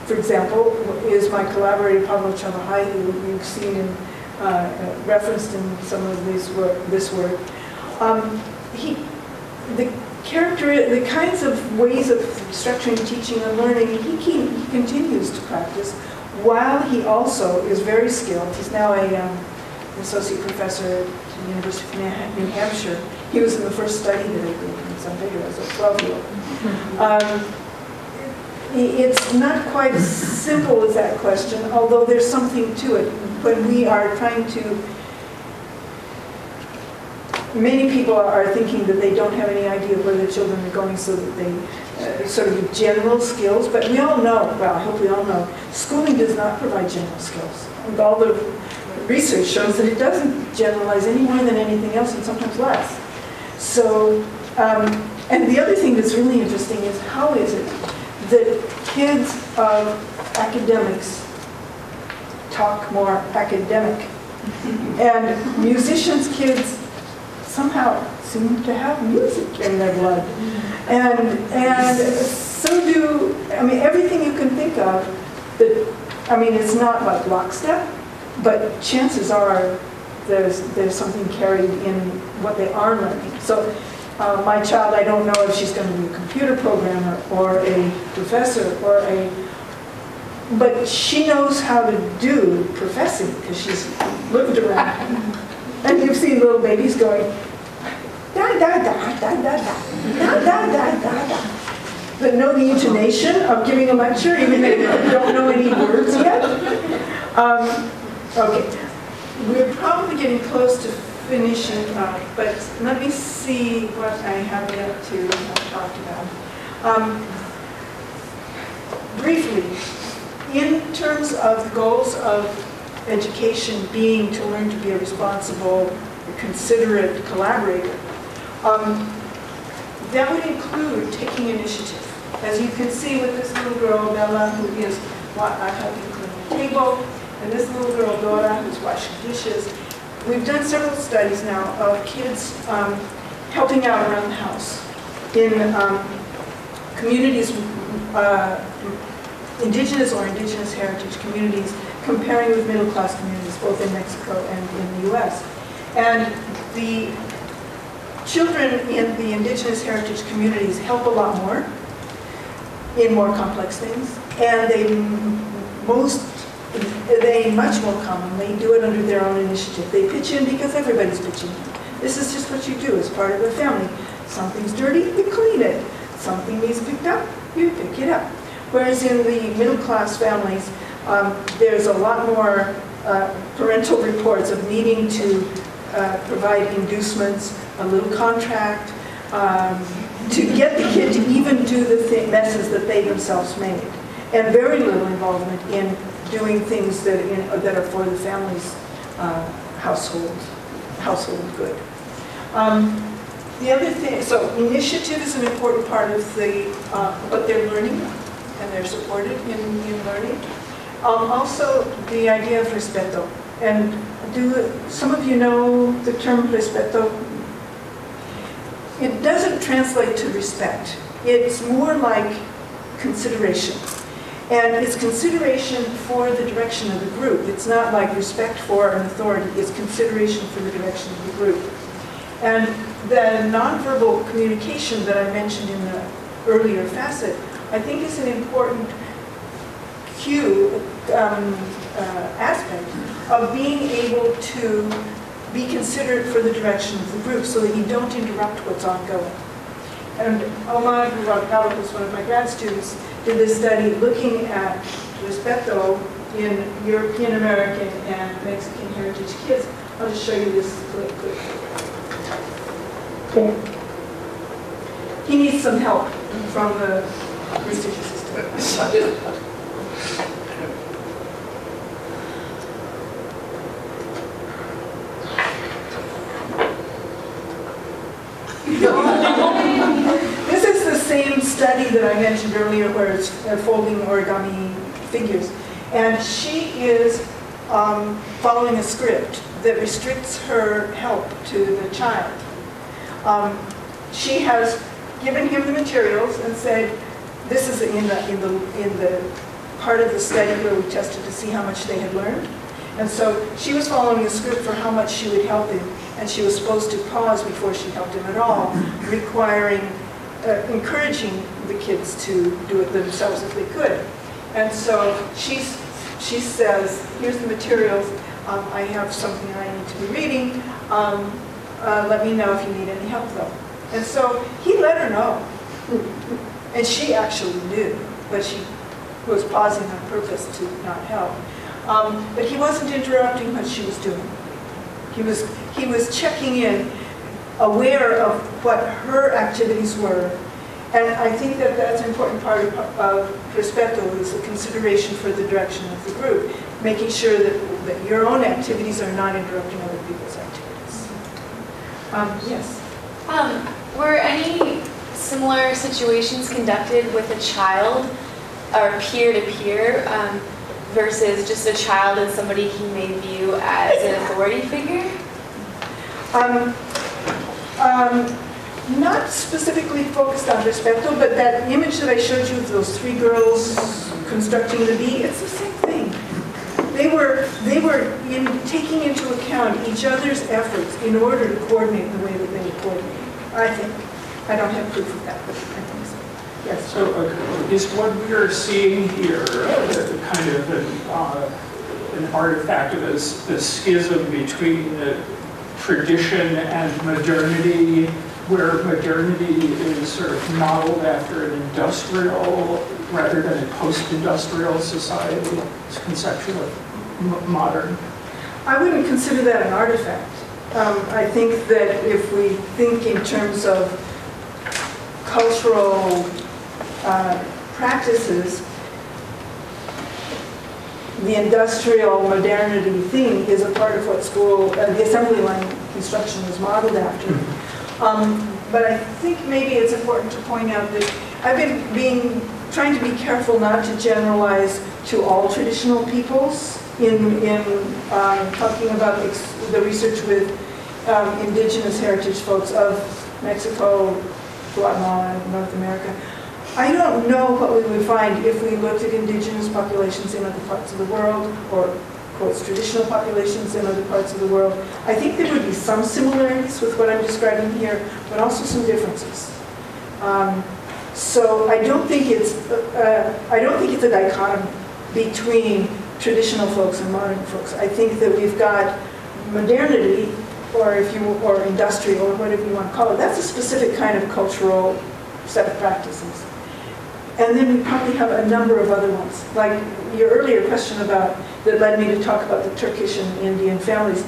for example, is my collaborator Pablo Chavajay, who you've seen in, referenced in some of this work. The kinds of ways of structuring teaching and learning, he continues to practice while he also is very skilled. He's now an associate professor at the University of New Hampshire. He was in the first study that I did in San Pedro as a 12-year-old. It's not quite as simple as that question, although there's something to it. When we are trying to, many people are thinking that they don't have any idea where their children are going, so that they sort of general skills. But we all know, well, I hope we all know, schooling does not provide general skills. And all the research shows that it doesn't generalize any more than anything else, and sometimes less. So, and the other thing that's really interesting is how is it that kids of academics talk more academic, and musicians' kids somehow seem to have music in their blood, and so do, I mean, everything you can think of. That, I mean, it's not like lockstep, but chances are there's something carried in what they are learning. So. My child, I don't know if she's going to be a computer programmer or a professor but she knows how to do professing because she's lived around. And you've seen little babies going, da da da da da da da da da da da. That know the intonation of giving a lecture, even though they don't know any words yet. Okay, we're probably getting close to finishing up, but let me see what I have yet to talk about. Briefly, in terms of the goals of education being to learn to be a responsible, considerate collaborator, that would include taking initiative. As you can see with this little girl, Bella, who is helping clean the table, and this little girl, Dora, who's washing dishes. We've done several studies now of kids helping out around the house in communities, indigenous or indigenous heritage communities, comparing with middle-class communities, both in Mexico and in the US. And the children in the indigenous heritage communities help a lot more in more complex things, and they much more commonly do it under their own initiative. They pitch in because everybody's pitching in. This is just what you do as part of the family. Something's dirty, you clean it. Something needs picked up, you pick it up. Whereas in the middle-class families, there's a lot more parental reports of needing to provide inducements, a little contract, to get the kid to even do the messes that they themselves made. And very little involvement in doing things that are for the family's household good. The other thing, so initiative is an important part of what they're learning, and they're supported in learning. Also, the idea of respeto. And do some of you know the term respeto? It doesn't translate to respect. It's more like consideration. And it's consideration for the direction of the group. It's not like respect for an authority. It's consideration for the direction of the group. And the nonverbal communication that I mentioned in the earlier facet, I think is an important aspect of being able to be considered for the direction of the group so that you don't interrupt what's ongoing. And Omar Rogoff, who's one of my grad students, did this study looking at respeto in European American and Mexican heritage kids. I'll just show you this clip. Okay. He needs some help from the research assistant. This is the same study that I mentioned earlier where it's folding origami figures. And she is following a script that restricts her help to the child. She has given him the materials and said, this is in the part of the study where we tested to see how much they had learned. And so she was following a script for how much she would help him, and she was supposed to pause before she helped him at all, encouraging the kids to do it themselves if they could. And so she says, here's the materials, I have something I need to be reading, let me know if you need any help though. And so he let her know. And she actually knew, but she was pausing on purpose to not help. But he wasn't interrupting what she was doing. He was checking in, aware of what her activities were. And I think that that's an important part of respeto, is the consideration for the direction of the group, making sure that your own activities are not interrupting other people's activities. Yes? Were any similar situations conducted with a child or peer-to-peer versus just a child and somebody he may view as an authority figure? Not specifically focused on respeto, but that image that I showed you of those three girls constructing the bee, it's the same thing. They were taking into account each other's efforts in order to coordinate the way that they would coordinate. I think. I don't have proof of that, but I think so. Yes. So is what we are seeing here kind of an artifact of the schism between tradition and modernity, where modernity is sort of modeled after an industrial rather than a post-industrial society? This conception of modern? I wouldn't consider that an artifact. I think that if we think in terms of cultural practices, the industrial modernity thing is a part of what school, the assembly line instruction is modeled after. But I think maybe it's important to point out that I've been trying to be careful not to generalize to all traditional peoples in talking about the research with indigenous heritage folks of Mexico, Guatemala, and North America. I don't know what we would find if we looked at indigenous populations in other parts of the world, or quotes traditional populations in other parts of the world. I think there would be some similarities with what I'm describing here, but also some differences. So I don't think it's a dichotomy between traditional folks and modern folks. I think that we've got modernity, or industrial, or whatever you want to call it. That's a specific kind of cultural set of practices. And then we probably have a number of other ones. Like your earlier question that led me to talk about the Turkish and Indian families.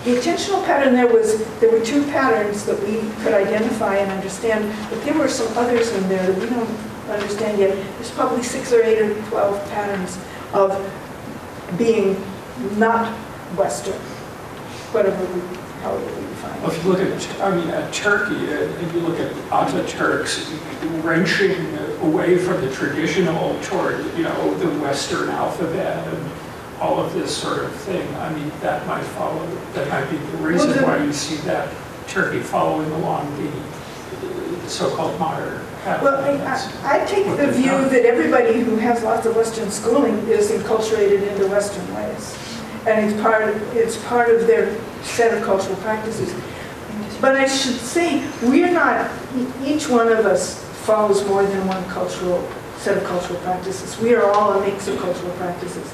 The attentional pattern there were two patterns that we could identify and understand, but there were some others in there that we don't understand yet. There's probably 6 or 8 or 12 patterns of being not Western, however we define it. If you look at, Turkey, and you look at Ataturks wrenching away from the traditional toward, the Western alphabet and all of this sort of thing, that might follow, that might be the reason why you see that Turkey following along the so-called modern path. Well, I take the view that everybody who has lots of Western schooling is enculturated into Western ways. And it's part of their set of cultural practices. But I should say, we're not, each one of us follows more than one set of cultural practices. We are all a mix of cultural practices.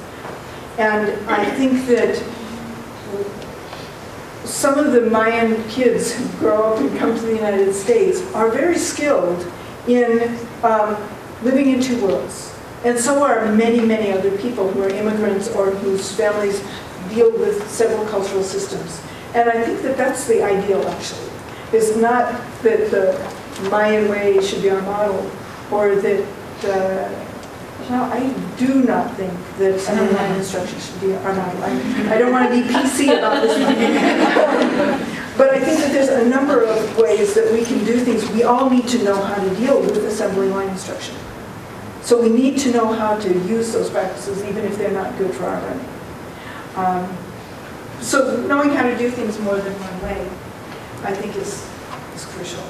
And I think that some of the Mayan kids who grow up and come to the United States are very skilled in living in two worlds. And so are many, many other people who are immigrants or whose families deal with several cultural systems. And I think that that's the ideal, actually. It's not that the Mayan way should be our model, or that, I do not think that assembly line instruction should be our model. I don't want to be PC about this one. But I think that there's a number of ways that we can do things. We all need to know how to deal with assembly line instruction. So we need to know how to use those practices, even if they're not good for our learning. So knowing how to do things more than one way, I think is crucial.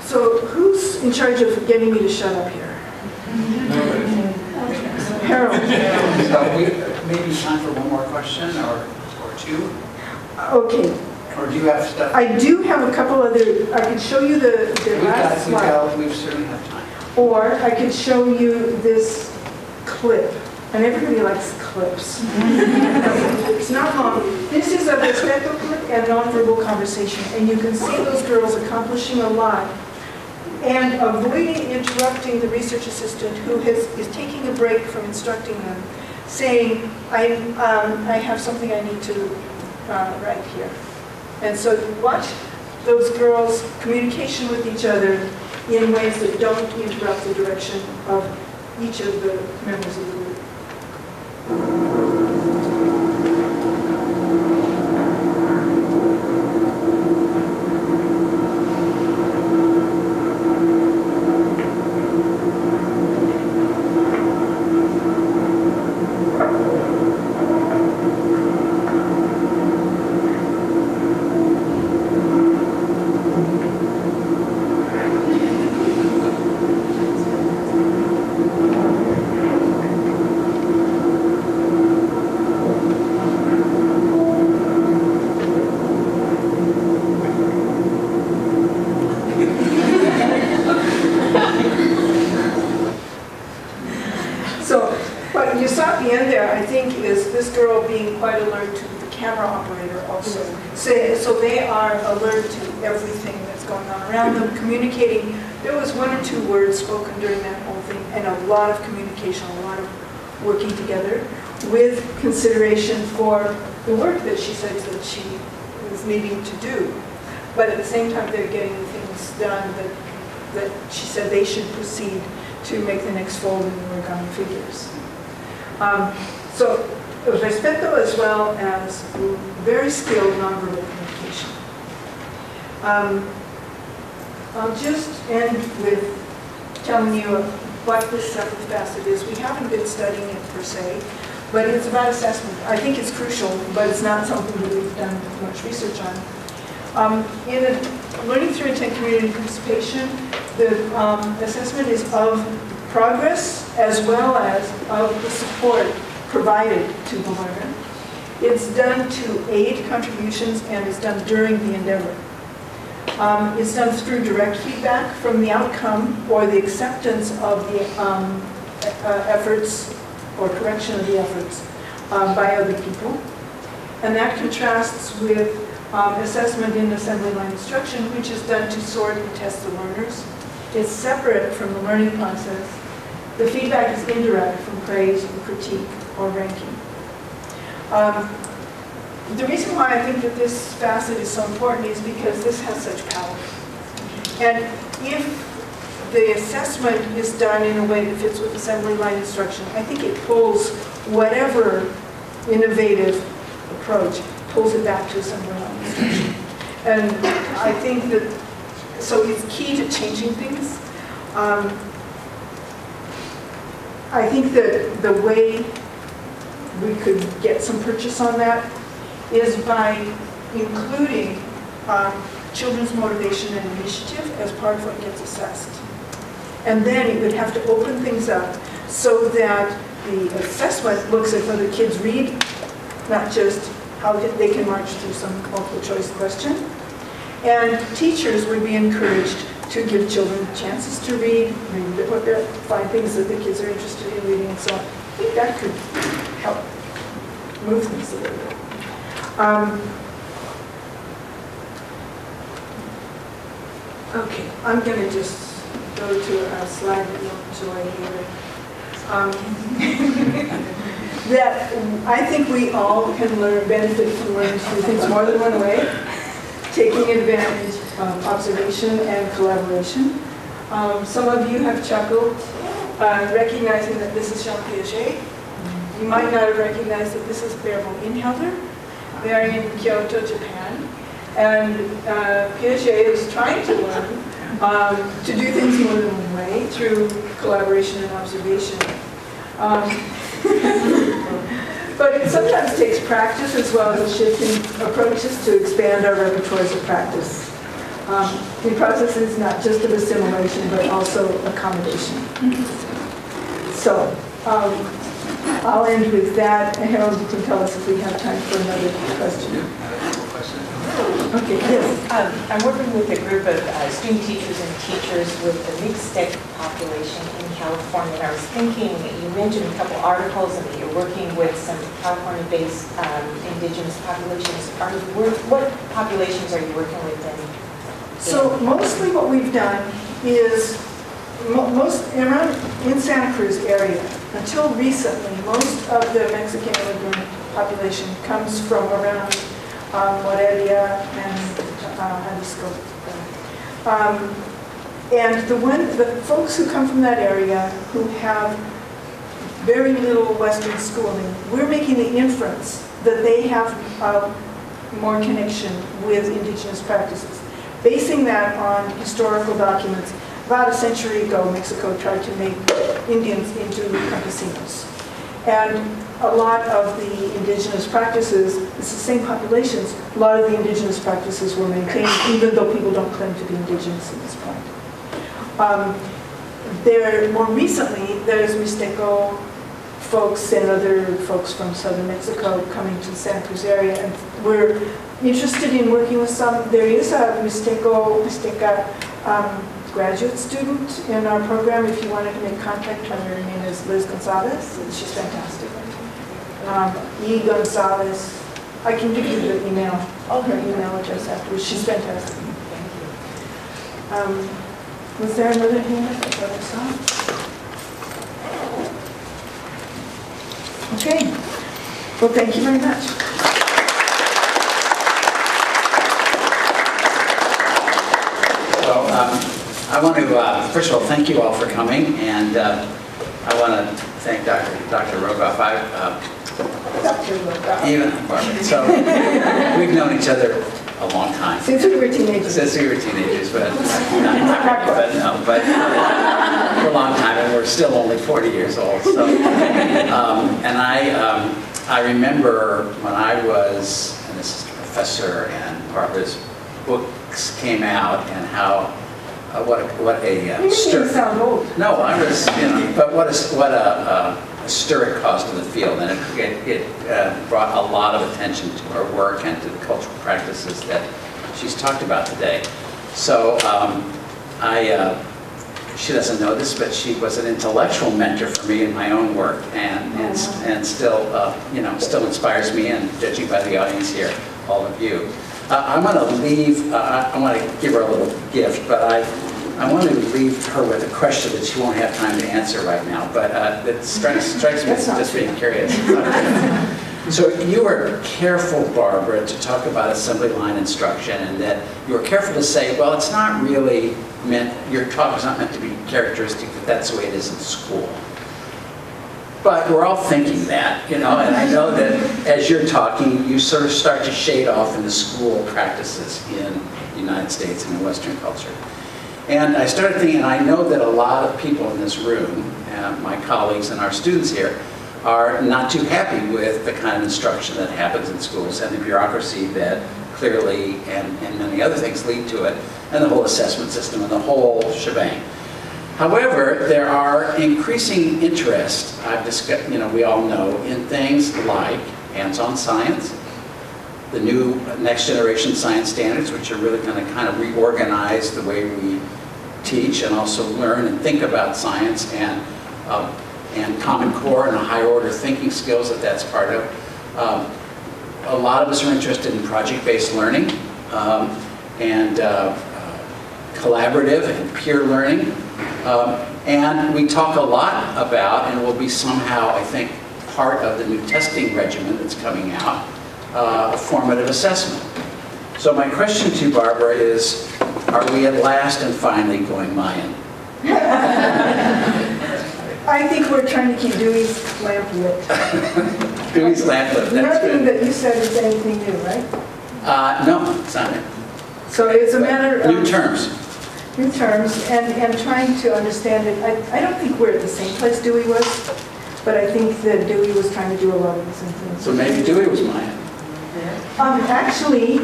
So who's in charge of getting me to shut up here? Harold. Maybe time for one more question or two? Okay. Or do you have stuff? I do have a couple other, I could show you the last slide. We certainly have time. Or I could show you this clip. And everybody likes clips. It's not long. This is a respeto clip and nonverbal conversation. And you can see those girls accomplishing a lot and avoiding interrupting the research assistant who is taking a break from instructing them, saying, I have something I need to write here. And so watch those girls' communication with each other in ways that don't interrupt the direction of each of the members of the group. So they are alert to everything that's going on around them, communicating. There was 1 or 2 words spoken during that whole thing, and a lot of communication, a lot of working together with consideration for the work that she says that she is needing to do. But at the same time, they're getting the things done that she said they should proceed to make the next fold in the origami figures. So respeto as well as very skilled nonverbal communication. I'll just end with telling you what this seventh facet is. We haven't been studying it per se, but it's about assessment. I think it's crucial, but it's not something that we've done much research on. In learning through intent community participation, the assessment is of progress as well as of the support provided to the learner. It's done to aid contributions and is done during the endeavor. It's done through direct feedback from the outcome or the acceptance of the efforts or correction of the efforts by other people. And that contrasts with assessment in assembly line instruction, which is done to sort and test the learners. It's separate from the learning process. The feedback is indirect from praise or critique or ranking. The reason why I think that this facet is so important is because this has such power. And if the assessment is done in a way that fits with assembly line instruction, I think it pulls whatever innovative approach, pulls it back to assembly line instruction. And I think that, so it's key to changing things. I think that the way we could get some purchase on that is by including children's motivation and initiative as part of what gets assessed. And then it would have to open things up so that the assessment looks at whether kids read, not just how they can march through some multiple choice question. And teachers would be encouraged to give children chances to read, find things that the kids are interested in reading and so on. I think that could help move things a little bit. Okay, I'm going to just go to a slide that you'll enjoy here. That I think we all can benefit from learning to do things more than one way, taking advantage of observation and collaboration. Some of you have chuckled, recognizing that this is Jean Piaget. You might not have recognized that this is Bearable Inhelder. They are in Kyoto, Japan. And Piaget is trying to learn to do things more than one way through collaboration and observation. But it sometimes takes practice as well as shifting approaches to expand our repertoires of practice. The process is not just of assimilation, but also accommodation. So I'll end with that. Harold, you can tell us if we have time for another question. Okay, yes. I'm working with a group of student teachers and teachers with the mixed-stick population in California. And I was thinking, you mentioned a couple articles and that you're working with some California-based indigenous populations. What populations are you working with then? So mostly what we've done is, around in Santa Cruz area, until recently, most of the Mexican immigrant population comes from around Morelia and Jalisco. And the folks who come from that area who have very little Western schooling, we're making the inference that they have more connection with indigenous practices. Basing that on historical documents. About a century ago, Mexico tried to make Indians into campesinos. And a lot of the indigenous practices, it's the same populations, a lot of the indigenous practices were maintained, even though people don't claim to be indigenous at this point. More recently, there's Mixteco folks and other folks from southern Mexico coming to the Santa Cruz area, and we're interested in working with some. There is a Mixteca graduate student in our program. If you wanted to make contact, her name is Liz Gonzalez, and she's fantastic. E. Gonzalez. I can give you the email, her email address afterwards. She's fantastic. Thank you. Was there another hand that I saw? Okay. Well, thank you very much. So I want to, first of all, thank you all for coming, and I want to thank Dr. Rogoff. Even Barbara. So we've known each other a long time. Since we were teenagers. Since we were teenagers, but but for a long time, and we're still only 40 years old. So, and I remember when I was an assistant professor, and Barbara's books came out, and how what a You sound old. no, I was, but what a stir it caused to the field, and it brought a lot of attention to our work and to the cultural practices that she's talked about today. So she doesn't know this, but she was an intellectual mentor for me in my own work, and still inspires me, and judging by the audience here, all of you. I want to give her a little gift, but I want to leave her with a question that she won't have time to answer right now, but it strikes me as just being curious. So you were careful, Barbara, to talk about assembly line instruction, and that you were careful to say, well, it's not really meant, your talk is not meant to be characteristic, that that's the way it is in school. But we're all thinking that, and I know that as you're talking, you sort of start to shade off into school practices in the United States and in Western culture. And I started thinking, and I know that a lot of people in this room, my colleagues and our students here, are not too happy with the kind of instruction that happens in schools and the bureaucracy that clearly and many other things lead to it, and the whole assessment system and the whole shebang. However, there are increasing interest, I've discussed, we all know, in things like hands-on science, the new next generation science standards, which are really going to kind of reorganize the way we teach and also learn and think about science, and Common Core and the higher order thinking skills that's part of. A lot of us are interested in project-based learning and collaborative and peer learning. And we talk a lot about, and will be somehow, I think, part of the new testing regimen that's coming out, formative assessment. So my question to you, Barbara, is, are we at last and finally going Mayan? I think we're trying to keep Dewey's lamp lit. Dewey's lamp lit, that's Nothing good. that you said is anything new, right? No, it's not it. So it's a matter of... New terms. New terms, and trying to understand it. I don't think we're at the same place Dewey was, but I think that Dewey was trying to do a lot of the same things. So maybe Dewey was Mayan. Actually,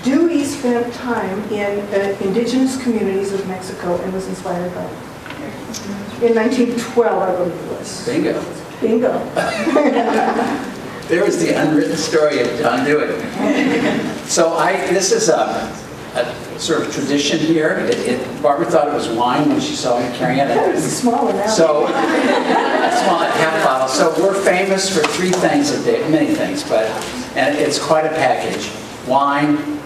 Dewey spent time in indigenous communities of Mexico and was inspired by it. In 1912, I believe it was. Bingo. Bingo. There was the unwritten story of John Dewey. So this is a sort of tradition here. Barbara thought it was wine when she saw me carrying it. That was a smaller now. So, small, half bottle. So we're famous for three things a day, many things, and it's quite a package: wine,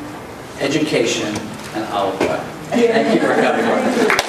education, and olive oil. Thank you for coming.